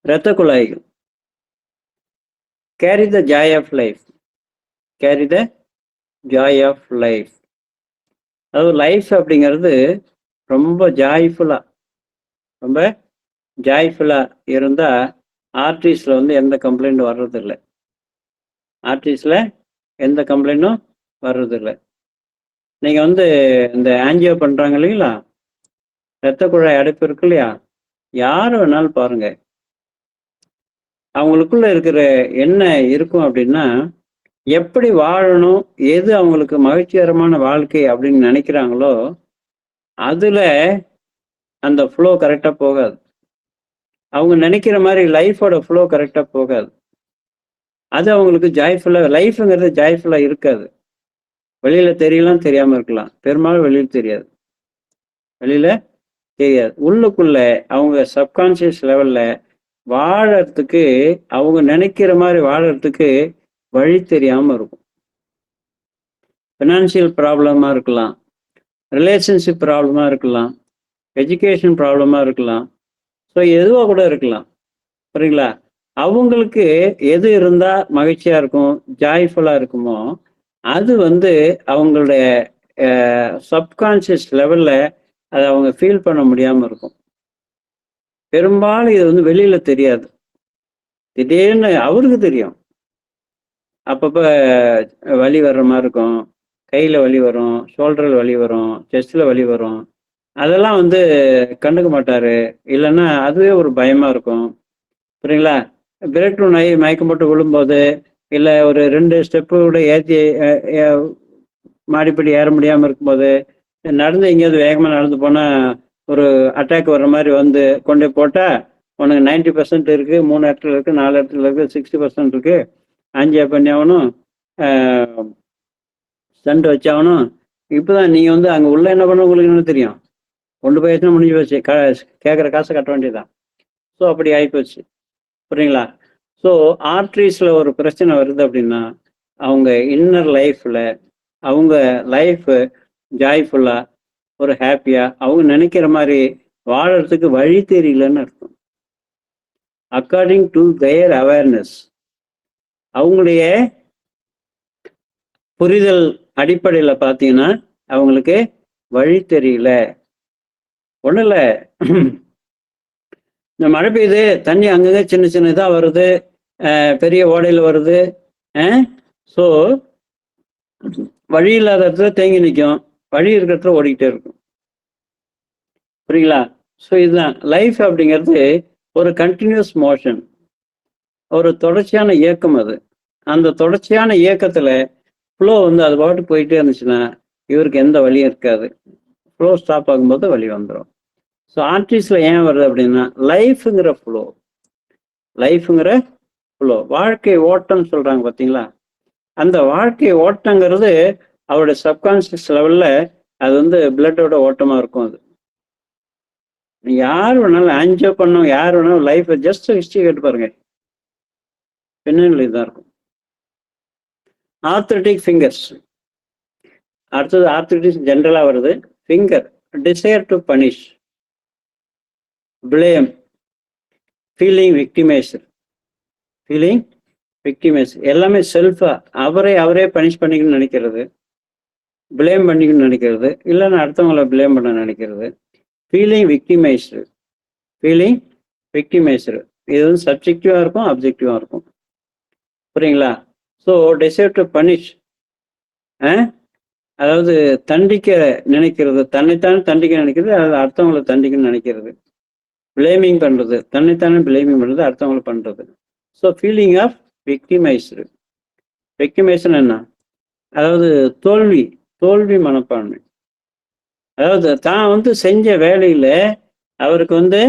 இரத்த குழாய்கள், carry the joy of life, carry the joy of life. அதாவது லைஃப் அப்படிங்கிறது ரொம்ப ஜாய்ஃபுல்லா இருந்தா ஆர்டிஸ்ட்ல வந்து எந்த கம்ப்ளைண்ட் வர்றதில்லை. ஆர்டிஸ்ட்ல எந்த கம்ப்ளைண்ட்டும் வர்றதில்லை. நீங்க வந்து இந்த ஆன்ஜியோ பண்றாங்க இல்லைங்களா, இரத்த குழாய் அடைப்பு இருக்கு இல்லையா, யாரு வேணாலும் பாருங்க, அவங்களுக்குள்ள இருக்கிற என்ன இருக்கும் அப்படின்னா, எப்படி வாழணும், எது அவங்களுக்கு மகிழ்ச்சிகரமான வாழ்க்கை அப்படின்னு நினைக்கிறாங்களோ அதுல அந்த ஃப்ளோ கரெக்டா போகாது. அவங்க நினைக்கிற மாதிரி லைஃபோட ஃப்ளோ கரெக்டா போகாது. அது அவங்களுக்கு ஜாய்ஃபுல்லா, லைஃப்ங்கிறது ஜாய்ஃபுல்லா இருக்காது. வெளியில தெரியலாம், தெரியாம இருக்கலாம், பெரும்பாலும் வெளியில தெரியாது. உள்ளுக்குள்ள அவங்க சப்கான்சியஸ் லெவல்ல வாழறதுக்கு, அவங்க நினைக்கிற மாதிரி வாழறதுக்கு வழி தெரியாம இருக்கும். ஃபினான்சியல் ப்ராப்ளமா இருக்கலாம், ரிலேஷன்ஷிப் ப்ராப்ளமா இருக்கலாம், எஜுகேஷன் ப்ராப்ளமா இருக்கலாம், ஸோ எதுவாக கூட இருக்கலாம். சரிங்களா? அவங்களுக்கு எது இருந்தா மகிழ்ச்சியா இருக்கும், ஜாய்ஃபுல்லா இருக்குமோ அது வந்து அவங்களுடைய சப்கான்சியஸ் லெவல்ல அதை அவங்க ஃபீல் பண்ண முடியாம இருக்கும். பெரும்பாலும் இது வந்து வெளியில தெரியாது, திடீர்னு அவருக்கு தெரியும். அப்பப்ப வலி வர்ற மாதிரி இருக்கும், கையில வலி வரும், ஷோல்டர்ல வலி வரும், செஸ்ட்ல வலி வரும். அதெல்லாம் வந்து கண்டுக்க மாட்டாரு, இல்லைன்னா அதுவே ஒரு பயமா இருக்கும். புரியுங்களா? பிரேக் டவுன் ஆகி மயக்கம் போட்டு விழும்போது, இல்லை ஒரு 2 ஸ்டெப்பு கூட ஏற்றி மாடிப்படி ஏற முடியாம இருக்கும்போது, நடந்து எங்கேயாவது வேகமா நடந்து போனா ஒரு அட்டாக் வர்ற மாதிரி வந்து கொண்டு போட்டா, உனக்கு 90% இருக்கு, 3 இடத்துல இருக்கு, 4 இடத்துல இருக்கு, 60% இருக்கு, ஆஞ்சியா பண்ணி ஆகணும், ஸ்டண்ட் வச்சாகணும். இப்போதான் நீங்க வந்து அங்க உள்ள என்ன பண்ண உங்களுக்கு என்ன தெரியும், கொண்டு போயாச்சுன்னா முடிஞ்சு போச்சு, கேட்குற காசை கட்ட வேண்டியதுதான். ஸோ அப்படி ஆகிப்போச்சு. புரியுங்களா? ஸோ ஆர்ட்ரிஸில் ஒரு பிரச்சனை வருது அப்படின்னா அவங்க இன்னர் லைஃப்பில் அவங்க லைஃப் ஜாய்ஃபுல்லாக ஒரு ஹாப்பியாக அவங்க நினைக்கிற மாதிரி வாழறதுக்கு வழி தெரியலன்னு அர்த்தம். அக்கார்டிங் டு their அவேர்னஸ், அவங்களுடைய புரிதல் அடிப்படையில் பார்த்தீங்கன்னா அவங்களுக்கு வழி தெரியல. ஒன்றும் இல்லை, இந்த மழை பெய்யுது, தண்ணி அங்கங்கே சின்ன சின்ன இதாக வருது, பெரிய ஓடையில் வருது. ஸோ வழி இல்லாத இடத்துல தேங்கி நிற்கும், வழி இருக்கிறதுல ஓடிக்கிட்டே இருக்கும். புரியுங்களா? ஸோ இதுதான் லைஃப் அப்படிங்கிறது, ஒரு கண்டினியூஸ் மோஷன், ஒரு தொடர்ச்சியான இயக்கம். அது அந்த தொடர்ச்சியான இயக்கத்தில் ஃப்ளோ வந்து அது பாட்டு போயிட்டே இருந்துச்சுன்னா இவருக்கு எந்த வழியும் இருக்காது. ஃப்ளோ ஸ்டாப் ஆகும்போது வழி வந்துடும். ஸோ ஆர்டிஸ்டில் ஏன் வருது அப்படின்னா லைஃபுங்கிற ஃப்ளோ, லைஃபுங்கிற ஃப்ளோ, வாழ்க்கை ஓட்டம்னு சொல்கிறாங்க பார்த்தீங்களா? அந்த வாழ்க்கை ஓட்டங்கிறது அவருடைய சப்கான்சியஸ் லெவலில் அது வந்து பிளட்டோட ஓட்டமாக இருக்கும். அது யார் வேணாலும் ஆன்ஜியோ பண்ணோம், யார் வேணாலும் லைஃப்பை ஜஸ்ட் ஹிஸ்ட்ரி கேட்டு பாருங்க, பின்னணியில் இதுதான் இருக்கும். ஆர்த்ரிட்டிக் ஃபிங்கர்ஸ், அடுத்தது ஆர்த்ரிட்டிஸ் ஜென்ரலாக வருது. Finger, desire to punish, blame, feeling victimizer, feeling victimizer, எல்லாமே செல்ஃபா அவரே பனிஷ் பண்ணிக்கணும்னு நினைக்கிறது, பிளேம் பண்ணிக்கணும்னு நினைக்கிறது, இல்லைன்னா அடுத்தவங்களை பிளேம் பண்ண நினைக்கிறது. ஃபீலிங் விக்டிமைசர், ஃபீலிங் விக்டிமைசர், இது வந்து சப்ஜெக்டிவாக இருக்கும், அப்ஜெக்டிவாக இருக்கும். புரியுங்களா? ஸோ டிசைர் டு பனிஷ், அதாவது தண்டிக்க நினைக்கிறது, தன்னைத்தானே தண்டிக்க நினைக்கிறது, அதாவது அடுத்தவங்களை தண்டிக்கணும்னு நினைக்கிறது. பிளேமிங் பண்ணுறது, தன்னைத்தானே பிளேமிங் பண்ணுறது, அடுத்தவங்களை பண்ணுறது. So feeling of victimizer. Victimizer என்ன? அதாவது தோல்வி மனப்பான்மை. அதாவது தான் வந்து செஞ்ச வேலையில் அவருக்கு வந்து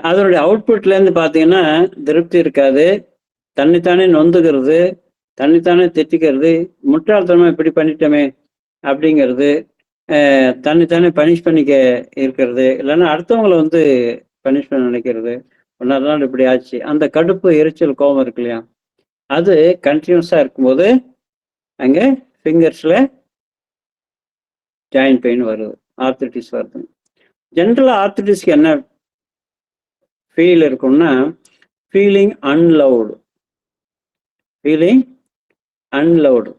அதனுடைய அவுட்புட்லேருந்து பார்த்தீங்கன்னா திருப்தி இருக்காது, தன்னைத்தானே நொந்துக்கிறது, தன்னைத்தானே திட்டிக்கிறது, முட்டாள்தனமாக இப்படி பண்ணிட்டோமே அப்படிங்கிறது, தன்னைத்தானே பனிஷ் பண்ணிக்க இருக்கிறது, இல்லைன்னா அடுத்தவங்களை வந்து பனிஷ் பண்ண நினைக்கிறது. ஒன்றா நாள் இப்படி ஆச்சு, அந்த கடுப்பு, எரிச்சல், கோபம் இருக்கு இல்லையா, அது கண்டினியூஸாக இருக்கும்போது அங்கே ஃபிங்கர்ஸில் ஜாயின்ட் பெயின் வருது, ஆர்த்ரிட்டிஸ் வருது. ஜென்ரலாக ஆர்த்ரிட்டிஸ்க்கு என்ன ஃபீல் இருக்கும்னா ஃபீலிங் அன்லவ்டு, ஃபீலிங் அன்லவ்டு.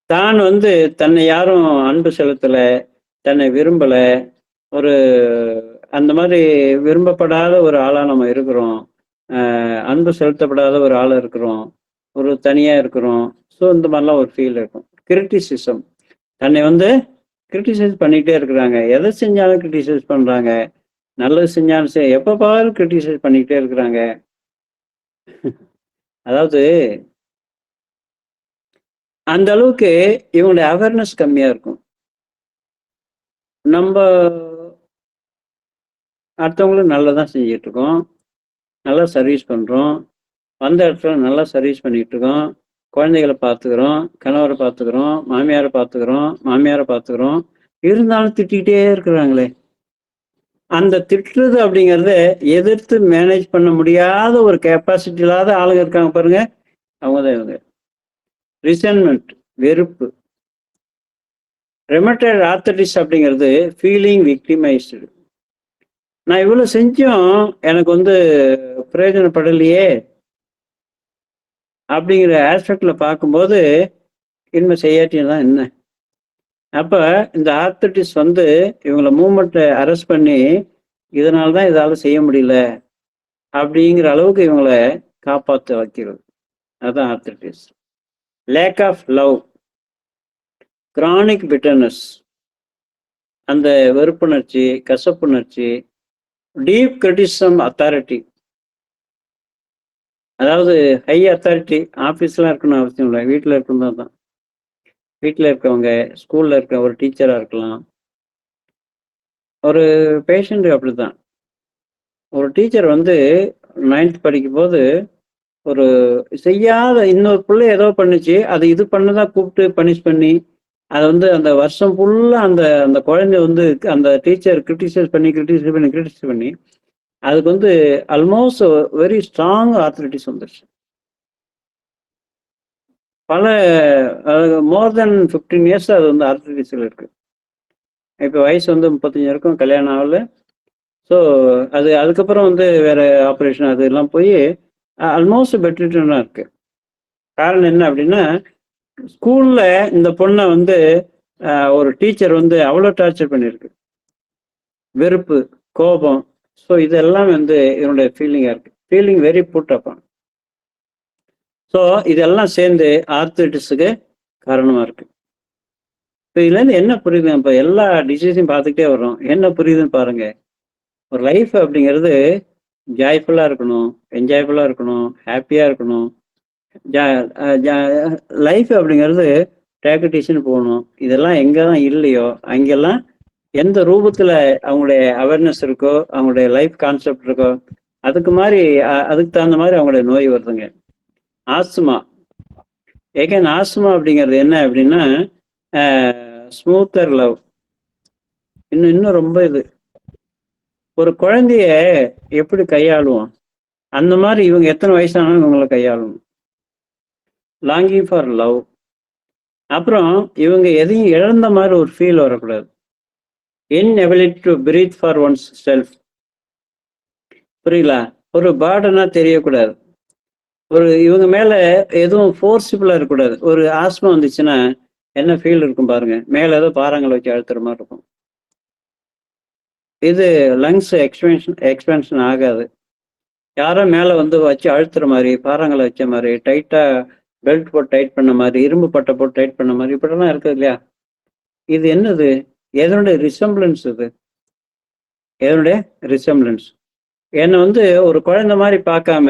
தான் வந்து தன்னை யாரும் அன்பு செலுத்தலை, தன்னை விரும்பலை, ஒரு அந்த மாதிரி விரும்பப்படாத ஒரு ஆளாக நம்ம இருக்கிறோம், அன்பு செலுத்தப்படாத ஒரு ஆளாக இருக்கிறோம், ஒரு தனியாக இருக்கிறோம். ஸோ இந்த மாதிரிலாம் ஒரு ஃபீல் இருக்கும். கிரிட்டிசிசம், தன்னை வந்து கிரிட்டிசைஸ் பண்ணிகிட்டே இருக்கிறாங்க, எதை செஞ்சாலும் கிரிட்டிசைஸ் பண்ணுறாங்க, நல்லது செஞ்சாலும் சரி எப்போ பாரு கிரிட்டிசைஸ் பண்ணிக்கிட்டே இருக்கிறாங்க. அதாவது அந்த அளவுக்கு இவங்களுடைய அவேர்னஸ் கம்மியாக இருக்கும். நம்ம அடுத்தவங்களும் நல்லதான் செஞ்சிட்டு இருக்கோம், நல்லா சர்வீஸ் பண்ணுறோம், வந்த இடத்துல நல்லா சர்வீஸ் பண்ணிகிட்டு இருக்கோம், குழந்தைகளை பார்த்துக்கிறோம், கணவரை பார்த்துக்கிறோம், மாமியாரை பார்த்துக்கிறோம், இருந்தாலும் திட்டிகிட்டே இருக்கிறாங்களே. அந்த திட்டுறது அப்படிங்கிறத எதிர்த்து மேனேஜ் பண்ண முடியாத ஒரு கெப்பாசிட்டி இல்லாத ஆளுங்க இருக்காங்க பாருங்க, அவங்க தான் இவங்க. ரிசன்மெண்ட், வெறுப்பு. ரெமட்டட் ஆர்த்ரிட்டிஸ் அப்படிங்கிறது ஃபீலிங் விக்டிமைஸ்டு. நான் இவ்வளோ செஞ்சும் எனக்கு வந்து பிரயோஜனப்படலையே அப்படிங்கிற ஆஸ்பெக்டில் பார்க்கும்போது இனிமே செய்யாட்டியும் தான் என்ன. அப்போ இந்த ஆர்த்ரிட்டிஸ் வந்து இவங்களை மூமெண்ட்டை அரெஸ்ட் பண்ணி இதனால தான் இதால் செய்ய முடியல அப்படிங்கிற அளவுக்கு இவங்களை காப்பாற்ற வைக்கிறது. அதுதான் arthritis. Lack of love, chronic bitterness, அந்த வெறுப்புணர்ச்சி, கசப்புணர்ச்சி. டீப் கிரிட்டிசிசம் அத்தாரிட்டி, அதாவது ஹை அத்தாரிட்டி. ஆஃபீஸ்லாம் இருக்கணும் அவசியம் இல்லை, வீட்டில் இருக்கணும் தான். வீட்டில் இருக்கவங்க, ஸ்கூலில் இருக்க ஒரு டீச்சராக இருக்கலாம், ஒரு பேஷண்ட் அப்படி தான். ஒரு டீச்சர் வந்து 9th படிக்கும்போது ஒரு செய்யாத இன்னொரு பிள்ளை ஏதோ பண்ணுச்சு, அது இது பண்ணதான் கூப்பிட்டு பனிஷ் பண்ணி அது வந்து அந்த வருஷம் ஃபுல்லாக அந்த அந்த குழந்தை வந்து அந்த டீச்சர் கிரிட்டிசைஸ் பண்ணி அதுக்கு வந்து ஆல்மோஸ்ட் வெரி ஸ்ட்ராங் ஆர்த்ரைட்டிஸ் வந்துருச்சு. பல மோர் தென் 15 இயர்ஸ் அது வந்து ஆர்த்ரைட்டிஸில் இருக்கு. இப்போ வயசு வந்து 35 இருக்கும், கல்யாணம் ஆகல. ஸோ அதுக்கப்புறம் வந்து வேற ஆப்ரேஷன் அது எல்லாம் போய் ஆல்மோஸ்ட் பெட்ரிட்டனாக இருக்கு. காரணம் என்ன அப்படின்னா, ஸ்கூல்ல இந்த பொண்ணை வந்து ஒரு டீச்சர் வந்து அவ்வளோ டார்ச்சர் பண்ணியிருக்கு. வெறுப்பு, கோபம். ஸோ இதெல்லாம் வந்து என்னுடைய ஃபீலிங்காக இருக்கு. Feeling very புட்டப்பான். ஸோ இதெல்லாம் சேர்ந்து ஆர்த்ரைட்டிஸுக்கு காரணமாக இருக்கு. இப்போ இதுலேருந்து என்ன புரியுது? இப்போ எல்லா டிசீஸையும் பார்த்துக்கிட்டே வர்றோம். என்ன புரியுதுன்னு பாருங்க. ஒரு லைஃப் அப்படிங்கிறது ஜாய்ஃபுல்லாக இருக்கணும், என்ஜாய்ஃபுல்லாக இருக்கணும், ஹாப்பியாக இருக்கணும். லைஃப் அப்படிங்கிறது டேக்கடிஷன் போகணும். இதெல்லாம் எங்கே தான் இல்லையோ அங்கெல்லாம் எந்த ரூபத்தில் அவங்களுடைய அவேர்னஸ் இருக்கோ, அவங்களுடைய லைஃப் கான்செப்ட் இருக்கோ, அதுக்கு தகுந்த மாதிரி அவங்களுடைய நோய் வருதுங்க. ஆஸ்துமா அப்படிங்கிறது என்ன அப்படின்னா, ஸ்மூத்தர் லவ். இன்னும் ரொம்ப இது ஒரு குழந்தைய எப்படி கையாளுவோம், அந்த மாதிரி இவங்க எத்தனை வயசானாலும் இவங்களை கையாளணும். Longing for love. அப்புறம் இவங்க எதையும் இழந்த மாதிரி ஒரு ஃபீல் வரக்கூடாது. Inability to breath for once self. புரியல? ஒரு பேர்டனா தெரியக்கூடாது. இவங்க மேல எதுவும் ஃபோர்ஸிபிளா இருக்கக்கூடாது. ஒரு ஆஸ்மா வந்துச்சுன்னா என்ன ஃபீல் இருக்கும் பாருங்க. மேல ஏதோ பாறாங்களை வச்சு அழுத்துற மாதிரி இருக்கும். இது லங்ஸ் எக்ஸ்பென்ஷன் ஆகாது. யாரோ மேல வந்து வச்சு அழுத்துற மாதிரி, பாறாங்களை வச்ச மாதிரி, டைட்டா பெல்ட் போட்டு டைட் பண்ண மாதிரி, இரும்பு பட்டை போட்டு டைட் பண்ண மாதிரி, இப்படிலாம் இருக்குது இல்லையா? இது என்னது? எதனுடைய ரிசம்பிளன்ஸ்? இது எதனுடைய ரிசம்பிளன்ஸ்? என்னை வந்து ஒரு குழந்தை மாதிரி பார்க்காம,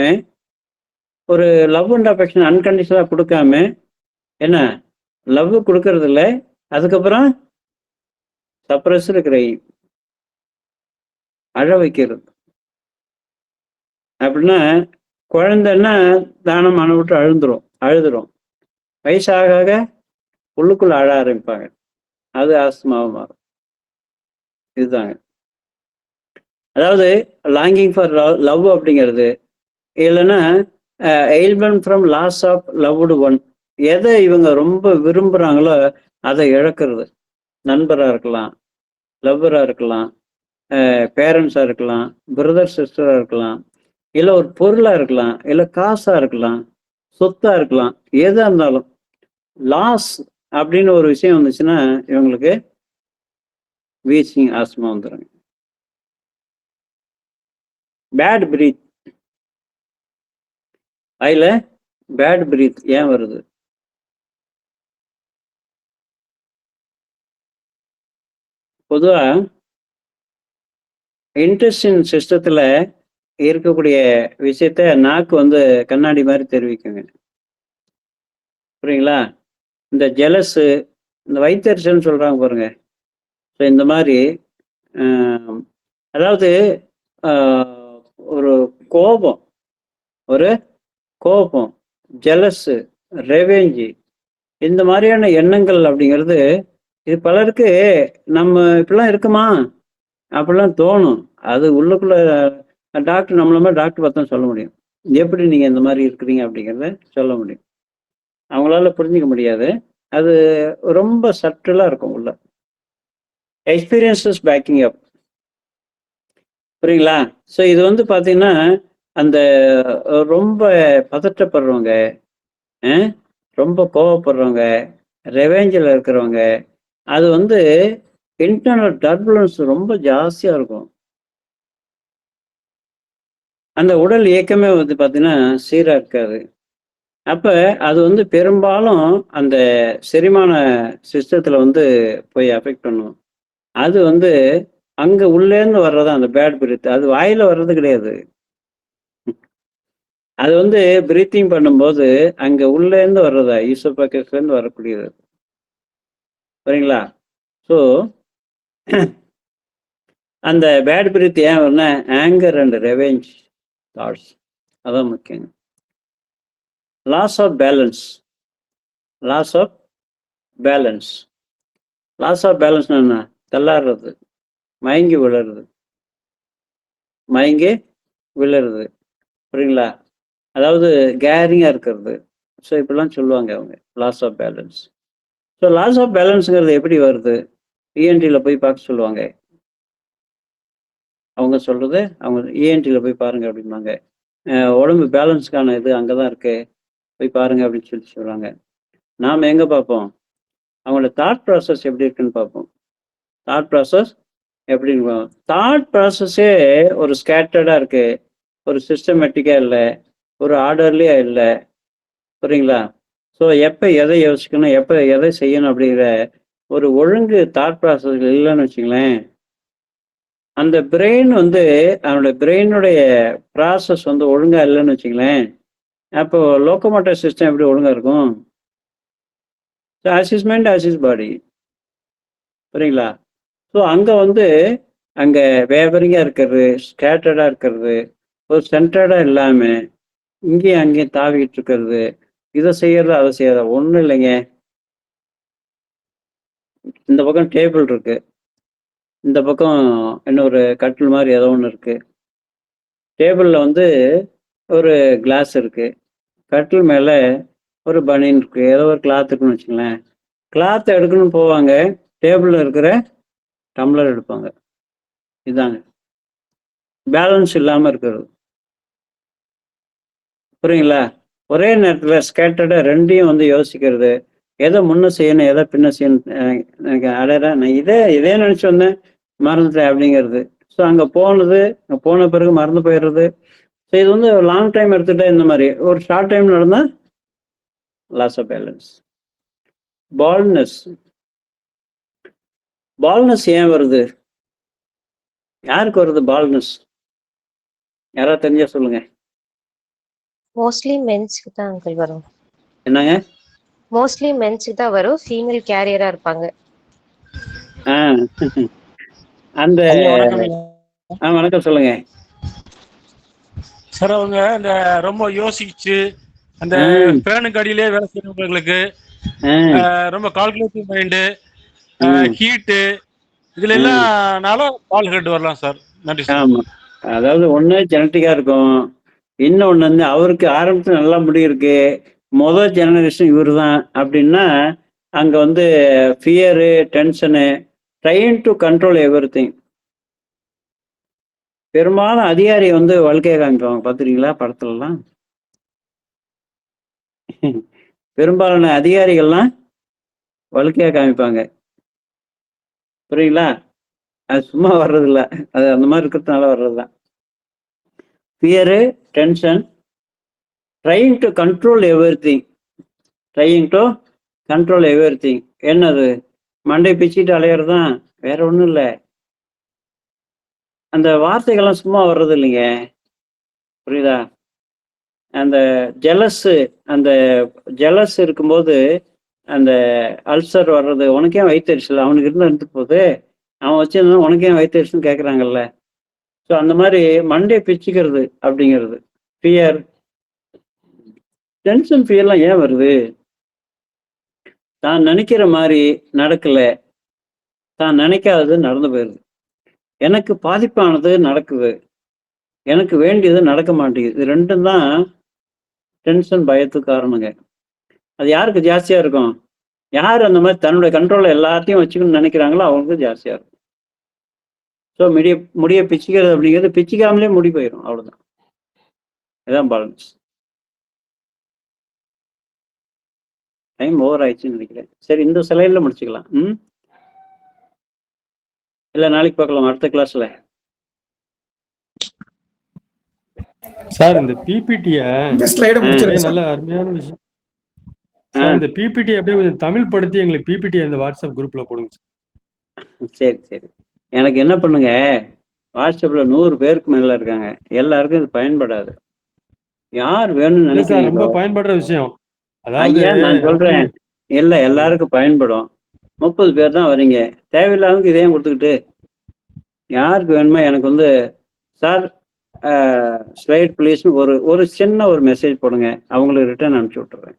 ஒரு லவ் அண்ட் அஃபெக்ஷன் அன்கண்டிஷனலாக கொடுக்காம, என்ன லவ் கொடுக்கறது இல்லை, அதுக்கப்புறம் சப்ரஸ்டு கிரையிங், அழ வைக்கிறது. அப்படின்னா குழந்தைன்னா தானம் விட்டு அழுதுரும். வயசாக உள்ளுக்குள்ள அழ ஆரம்பிப்பாங்க. அது ஆஸ்துமாவை மாறும். இதுதாங்க. அதாவது லாங்கிங் ஃபார் லவ் அப்படிங்கிறது இல்லைன்னா ailment from loss of loved one. எதை இவங்க ரொம்ப விரும்புகிறாங்களோ அதை இழக்கிறது. நண்பராக இருக்கலாம், லவ்வராக இருக்கலாம், பேரண்ட்ஸாக இருக்கலாம், பிரதர் சிஸ்டராக இருக்கலாம், இல்லை ஒரு பொருளாக இருக்கலாம், இல்லை காசாக இருக்கலாம், சொத்தாக இருக்கலாம். எதாக இருந்தாலும் லாஸ் அப்படின்னு ஒரு விஷயம் வந்துச்சுன்னா இவங்களுக்கு வீசிங் ஆஸ்மா வந்துடுங்க. Bad breath. அதில் பேட் பிரீத் ஏன் வருது? பொதுவாக இன்டெஸ்டின் சிஸ்டத்தில் இருக்கக்கூடிய விஷயத்த நாக்கு வந்து கண்ணாடி மாதிரி தெரிவிக்குங்க. புரியுங்களா? இந்த ஜெலஸு, இந்த வயிற்றெரிச்சல்னு சொல்கிறாங்க பாருங்க. ஸோ இந்த மாதிரி அதாவது ஒரு கோபம், ஜெலஸு, ரெவெஞ்சு, இந்த மாதிரியான எண்ணங்கள் அப்படிங்கிறது இது பலருக்கு நம்ம இப்படிலாம் இருக்குமா அப்படிலாம் தோணும். அது உள்ளுக்குள்ள டாக்டர் நம்மள மாதிரி டாக்டர் பார்த்தா சொல்ல முடியும். எப்படி நீங்கள் இந்த மாதிரி இருக்கிறீங்க அப்படிங்கிறத சொல்ல முடியும். அவங்களால புரிஞ்சிக்க முடியாது. அது ரொம்ப சட்டிலாக இருக்கும் உள்ள. எக்ஸ்பீரியன்ஸஸ் பேக்கிங் அப். புரியுங்களா? ஸோ இது வந்து பார்த்தீங்கன்னா அந்த ரொம்ப பதட்டப்படுறவங்க, ரொம்ப கோவப்படுறவங்க, ரெவெஞ்சில் இருக்கிறவங்க, அது வந்து இன்டர்னல் டர்புலன்ஸ் ரொம்ப ஜாஸ்தியாக இருக்கும். அந்த உடல் இயக்கமே வந்து பார்த்தீங்கன்னா சீராக இருக்காது. அப்போ அது வந்து பெரும்பாலும் அந்த செரிமான சிஸ்டத்தில் வந்து போய் அஃபெக்ட் பண்ணும். அது வந்து அங்கே உள்ளேருந்து வர்றதா அந்த பேட் பிரீத். அது வாயில் வர்றது கிடையாது. அது வந்து பிரீத்திங் பண்ணும்போது அங்கே உள்ளேருந்து வர்றதா, ஈசோபேகஸ்லேருந்து வரக்கூடியது. சரிங்களா? ஸோ அந்த பேட் பிரீத் ஏன் வரும்னா ஆங்கர் அண்ட் ரெவெஞ்ச் தாட்ஸ். அதான் முக்கியம். Loss of balance. Loss of balance என்ன? தள்ளாடுறது, மயங்கி விழுறது, மயங்கி விழுறது. புரியுங்களா? அதாவது கேரிங்காக இருக்கிறது. ஸோ இப்படிலாம் சொல்லுவாங்க அவங்க, loss of balance. So loss of பேலன்ஸுங்கிறது எப்படி வருது? இஎன்டியில் போய் பார்க்க சொல்லுவாங்க. அவங்க சொல்றது, அவங்க இஎன்டியில் போய் பாருங்க அப்படிம்பாங்க. உடம்பு பேலன்ஸுக்கான இது அங்கே தான் இருக்கு, போய் பாருங்க அப்படின்னு சொல்லி சொல்லுவாங்க. நாம் எங்கே பார்ப்போம்? அவங்களோட தாட் ப்ராசஸ் எப்படி இருக்குன்னு பார்ப்போம். தாட் ப்ராசஸ் எப்படின்னு தாட் ப்ராசஸே ஒரு ஸ்கேட்டர்டாக இருக்கு, ஒரு சிஸ்டமேட்டிக்காக இல்லை, ஒரு ஆர்டர்லியாக இல்லை. புரியுங்களா? ஸோ எப்போ எதை யோசிக்கணும், எப்போ எதை செய்யணும் அப்படிங்கிற ஒரு ஒழுங்கு தாட் ப்ராசஸ் இல்லைன்னு வச்சுங்களேன், அந்த பிரெயின் வந்து அவனுடைய பிரெயினுடைய ப்ராசஸ் வந்து ஒழுங்கா இல்லைன்னு வச்சுங்களேன், அப்போ லோக்கோமோட்டர் சிஸ்டம் எப்படி ஒழுங்கா இருக்கும்? As is mind as is body. புரியுங்களா? ஸோ அங்கே வந்து அங்கே வேவரிங்காக இருக்கிறது, ஸ்கேட்டர்டாக இருக்கிறது, ஒரு சென்டர்டாக இல்லாமல் இங்கேயும் அங்கேயும் தாவிக்கிட்டு இருக்கிறது, இதை செய்யறது அதை செய்யறதா ஒன்றும் இல்லைங்க. இந்த பக்கம் டேபிள் இருக்கு, இந்த பக்கம் இன்னொரு கட்டில் மாதிரி ஏதோ ஒன்று இருக்கு. டேபிளில் வந்து ஒரு கிளாஸ் இருக்கு, கட்டில் மேலே ஒரு பனியன் இருக்கு, ஏதோ ஒரு கிளாத் இருக்குன்னு வச்சுங்களேன். கிளாத்தை எடுக்கணும்னு போவாங்க, டேபிளில் இருக்கிற டம்ளர் எடுப்பாங்க. இதாங்க பேலன்ஸ் இல்லாமல் இருக்கிறது. புரியுங்களா? ஒரே நேரத்தில் ஸ்கேட்டர்டாக ரெண்டையும் வந்து யோசிக்கிறது, எதை முன்ன செய்யணும் எதை பின்ன செய்யணும், எனக்கு அடடா நான் இதே நினச்சி வந்தேன் மறந்துட்டேன் அப்படிங்கிறது. ஸோ அங்கே போனது, போன பிறகு மறந்து போயிடுறது. ஸோ இது வந்து லாங் டைம் எடுத்துகிட்டா இந்த மாதிரி, ஒரு ஷார்ட் டைம் நடந்தால் லாஸ் ஆஃப் பேலன்ஸ். பால்னஸ் ஏன் வருது? யாருக்கு வருது பால்னஸ்? யாராவது தெரிஞ்சா சொல்லுங்க. மோஸ்ட்லி மென்ஸ்க்கு தான் அங்கிள் வரும். என்னங்க? மோஸ்ட்லி மென்ஸ்க்கு தான் வரும், ஃபீமேல் கேரியரா இருப்பாங்க. அந்த வணக்கம் சொல்லுங்க சார். அவங்க இந்த ரொம்ப யோசிச்சு அந்த பேனுக்கு அடியிலே வேலை செய்யறவங்களுக்கு ரொம்ப கால்குலேட்டிவ் மைண்டு, ஹீட்டு, இதுல எல்லாம்னால பால் ஹெட் வரலாம் சார். நன்றி சார். ஆமா, அதாவது ஒண்ணு ஜெனட்டிக்கா இருக்கும், இன்னொன்னு வந்து அவருக்கு ஆரம்பத்துல நல்லா முடி இருக்கு, முதல் ஜெனரேஷன் இவர் தான் அப்படின்னா அங்க வந்து fear, tension, trying to control every thing. பெரும்பாலும் அதிகாரி வந்து வழுக்கையை காமிப்பாங்க, பார்த்துருக்கீங்களா படத்துலலாம்? பெரும்பாலான அதிகாரிகள்லாம் வழுக்கையா காமிப்பாங்க. புரியுங்களா? அது சும்மா வர்றதில்ல, அது அந்த மாதிரி இருக்கிறதுனால வர்றதுதான். Fear, tension, trying to control everything. என்னது? மண்டை பிச்சுட்டு அலையிறது தான், வேற ஒன்றும் இல்லை. அந்த வார்த்தைகள்லாம் சும்மா வர்றது இல்லைங்க. புரியுதா? அந்த ஜெலஸ் இருக்கும்போது அந்த அல்சர் வர்றது, உனக்கே வயிற்றுச்சல், அவனுக்கு இருந்து போகுது, அவன் வச்சிருந்தா உனக்கே வயிற்றுச்சல்னு கேட்குறாங்கல்ல. ஸோ அந்த மாதிரி மண்டையை பிச்சுக்கிறது அப்படிங்கிறது ஃபியர். டென்ஷன் ஃபியர்லாம் ஏன் வருது? தான் நினைக்கிற மாதிரி நடக்கல, தான் நினைக்காதது நடந்து போயிடுது, எனக்கு பாதிப்பானது நடக்குது, எனக்கு வேண்டியது நடக்க மாட்டேங்குது. இது ரெண்டும் தான் டென்ஷன், பயத்துக்கு காரணங்க. அது யாருக்கு ஜாஸ்தியா இருக்கும்? யார் அந்த மாதிரி தன்னுடைய கண்ட்ரோல்ல எல்லாத்தையும் வச்சுக்கணும்னு நினைக்கிறாங்களோ அவங்களுக்கு ஜாஸ்தியா இருக்கும். ஸோ முடிய பிச்சுக்கிறது அப்படிங்கிறது பிச்சுக்காமலே முடி போயிடும், அவ்வளவுதான். இதுதான் பேலன்ஸ். டைம் ஓவர் ஆயிடுச்சுன்னு நினைக்கிறேன். சரி, இந்த ஸ்லைட்ல முடிச்சுக்கலாம். இல்ல நாளைக்கு பார்க்கலாம் அடுத்த கிளாஸ்ல. சார் இந்த பிபிடிய நல்ல அருமையான விஷயம் சார். இந்த பிபிடி அப்படியே கொஞ்சம் தமிழ் படுத்தி எங்களுக்கு பிபிடி இந்த வாட்ஸ்அப் குரூப்ல போடுங்க. சரி சரி, எனக்கு என்ன பண்ணுங்க, வாட்ஸ்அப்ல 100 பேருக்கு மேல இருக்காங்க, எல்லாருக்கும் இது பயன்படாது. யார் வேணும்னு நினைக்கிறீங்க? ரொம்ப பயன்படுற விஷயம். அதாவது நான் சொல்றேன், இல்ல எல்லாருக்கும் பயன்படும். 30 பேர் தான் வரீங்க, தேவையில்லாதவங்க இதையும் கொடுத்துக்கிட்டு. யாருக்கு வேணுமோ எனக்கு வந்து சார் ஸ்லைட் ப்ளீஸ்னு ஒரு சின்ன ஒரு மெசேஜ் போடுங்க, அவங்களுக்கு ரிட்டர்ன் அனுப்பிச்சு விட்டுறேன்.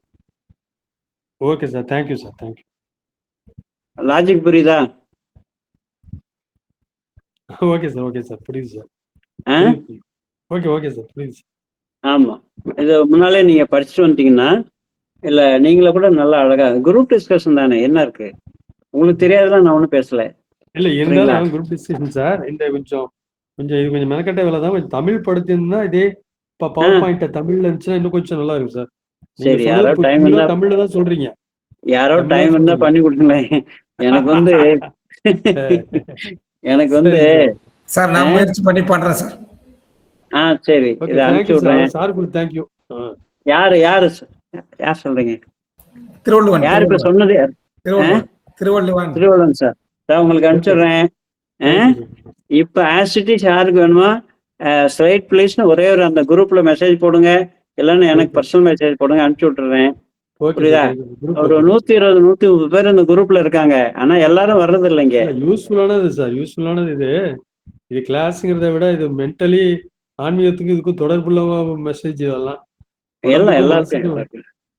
Okay sir, thank you sir, thank you. Logic புரியுதா? ஓகே சார் புரியுது சார். ஆ? ஓகே சார் புரியுது. ஆமா, இது முன்னாலே நீங்க படிச்சுட்டு வந்துட்டீங்கன்னா, இல்ல நீங்கள கூட நல்லா அழகா குரூப் டிஸ்கஷன் தானே, என்ன இருக்கு? உங்களுக்கு தெரியாதெல்லாம் நான் ஒன்றும் பேசல. இல்ல சரிங்களா? இருந்தாலும் குரூப் டிஸ்கஷன் சார். இந்த கொஞ்சம் மெனக்கட்ட வேலை தான். கொஞ்சம் தமிழ் படுத்திருந்தா இதே பவர் பாயிண்ட தமிழ்ல இருந்துச்சுன்னா இன்னும் கொஞ்சம் நல்லா இருக்கும் சார். நீங்க சரி, சொல்றது யாரோ டைம் புரியுதா? இருந்தா தமிழ்ல தான் சொல்றீங்க. யாரோ தமிழ்ல டைம் தான் இருந்தா சொல்றீங்க. பண்ணி கொடுங்களேன். எனக்கு வந்து எனக்கு வந்து சரி சார். சார் நான் முயற்சி பண்ணி பண்றேன் சார். சரி, ஓகே இதை அனுப்பிச்சு தேங்க்யூ விடுறேன். சார். சாருக்கு தேங்க்யூ. யாரு யாரு யார் சொல்றீங்க? திருவள்ளுவன். யார் இப்ப சொன்னது? யார்? திருவள்ளுவன். திருவள்ளுவன் சார். உங்களுக்கு அனுப்பிச்சுடுறேன். இப்ப ஆசிட்டிஸ் யாருக்கு வேணுமா ஸ்லைட் பிளீஸ்னு ஒரே ஒரு அந்த குரூப்ல மெசேஜ் போடுங்க, இல்லைன்னா எனக்கு பர்சனல் மெசேஜ் போடுங்க, அனுப்பிச்சு விட்டுறேன். புரியுதா? ஒரு 120 130 பேர் இந்த குரூப்ல இருக்காங்க, ஆனா எல்லாரும் வர்றது இல்லைங்க. யூஸ்ஃபுல்லானது சார். யூஸ்ஃபுல்லானது இது கிளாஸ்ங்கிறத விட இது மென்டலி ஆன்மீகத்துக்கு இதுக்கும் தொடர்புள்ள மெசேஜ். இதெல்லாம் எல்லாருக்கும்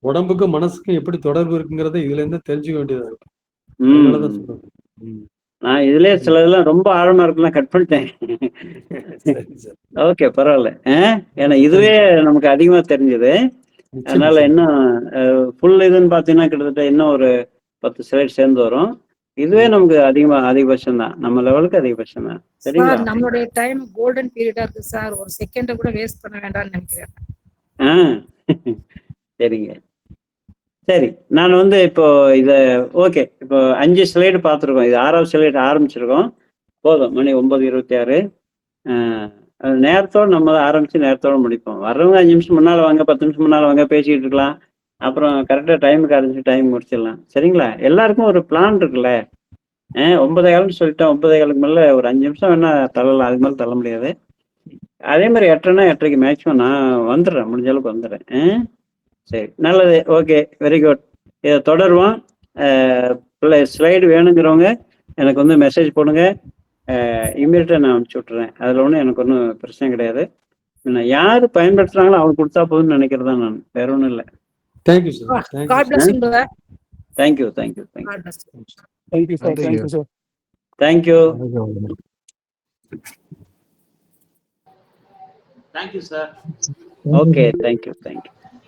உடம்புக்கும் மனசுக்கும் எப்படி தொடர்பு இருக்குங்கிறத இதுல இருந்து தெரிஞ்சுக்க வேண்டியதா இருக்கு. நான் இதுலயே சில இதெல்லாம் ரொம்ப ஆழமா இருக்கலாம் கட் பண்ணிட்டேன். ஓகே, பரவாயில்ல. ஏன்னா இதுவே நமக்கு அதிகமா தெரிஞ்சது. அதனால இன்னும் ஃபுல் இதுன்னு பாத்தீங்கன்னா கிட்டத்தட்ட இன்னும் ஒரு 10 ஸ்லைட் சேர்ந்து வரும். இதுவே நமக்கு அதிகபட்சம் தான், நம்ம லெவலுக்கு அதிகபட்சம் தான். சரிங்களா? நம்மளுடைய டைம் கோல்டன் பீரியடா இருக்கு சார். ஒரு செகண்ட் கூட வேஸ்ட் பண்ண வேண்டாம்னு நினைக்கிறேன். சரிங்க. சரி, நான் வந்து இப்போ இதை ஓகே, இப்போ 5 ஸ்லைடு பார்த்துருக்கோம். இது 6வது ஸ்லைடு ஆரம்பிச்சிருக்கோம். போதும், மணி 9:26. நேரத்தோடு நம்ம ஆரம்பிச்சு நேரத்தோடு முடிப்போம். வர்றவங்க 5 நிமிஷம் முன்னால் வாங்க, 10 நிமிஷம் முன்னால் வாங்க, பேசிக்கிட்டு இருக்கலாம். அப்புறம் கரெக்டாக டைமுக்கு ஆரம்பிச்சு டைம் முடிச்சிடலாம். சரிங்களா? எல்லாருக்கும் ஒரு பிளான் இருக்குல்ல. 9:15 சொல்லிட்டேன். 9:15 மேலே ஒரு 5 நிமிஷம் வேணா தள்ளலாம், அதுக்கு மேலே தள்ள முடியாது. அதே மாதிரி 8:30னா 8:30க்கு மேக்ஸிமம் நான் வந்துடுறேன், முடிஞ்ச அளவுக்கு வந்துடுறேன். சரி, நல்லது. Okay, very good. இதை தொடருவோம். ஸ்லைடு வேணுங்கிறவங்க எனக்கு வந்து மெசேஜ் போடுங்க, இமீடியட்டாக நான் அனுப்பிச்சி விட்டுறேன். அதில் ஒன்றும் எனக்கு ஒன்றும் பிரச்சனை கிடையாது. யார் பயன்படுத்துகிறாங்களோ அவங்க கொடுத்தா போதும்னு நினைக்கிறது தான் நான், வேற ஒன்றும் இல்லை. Thank you sir. Thank you. Thank you sir. Okay, thank you.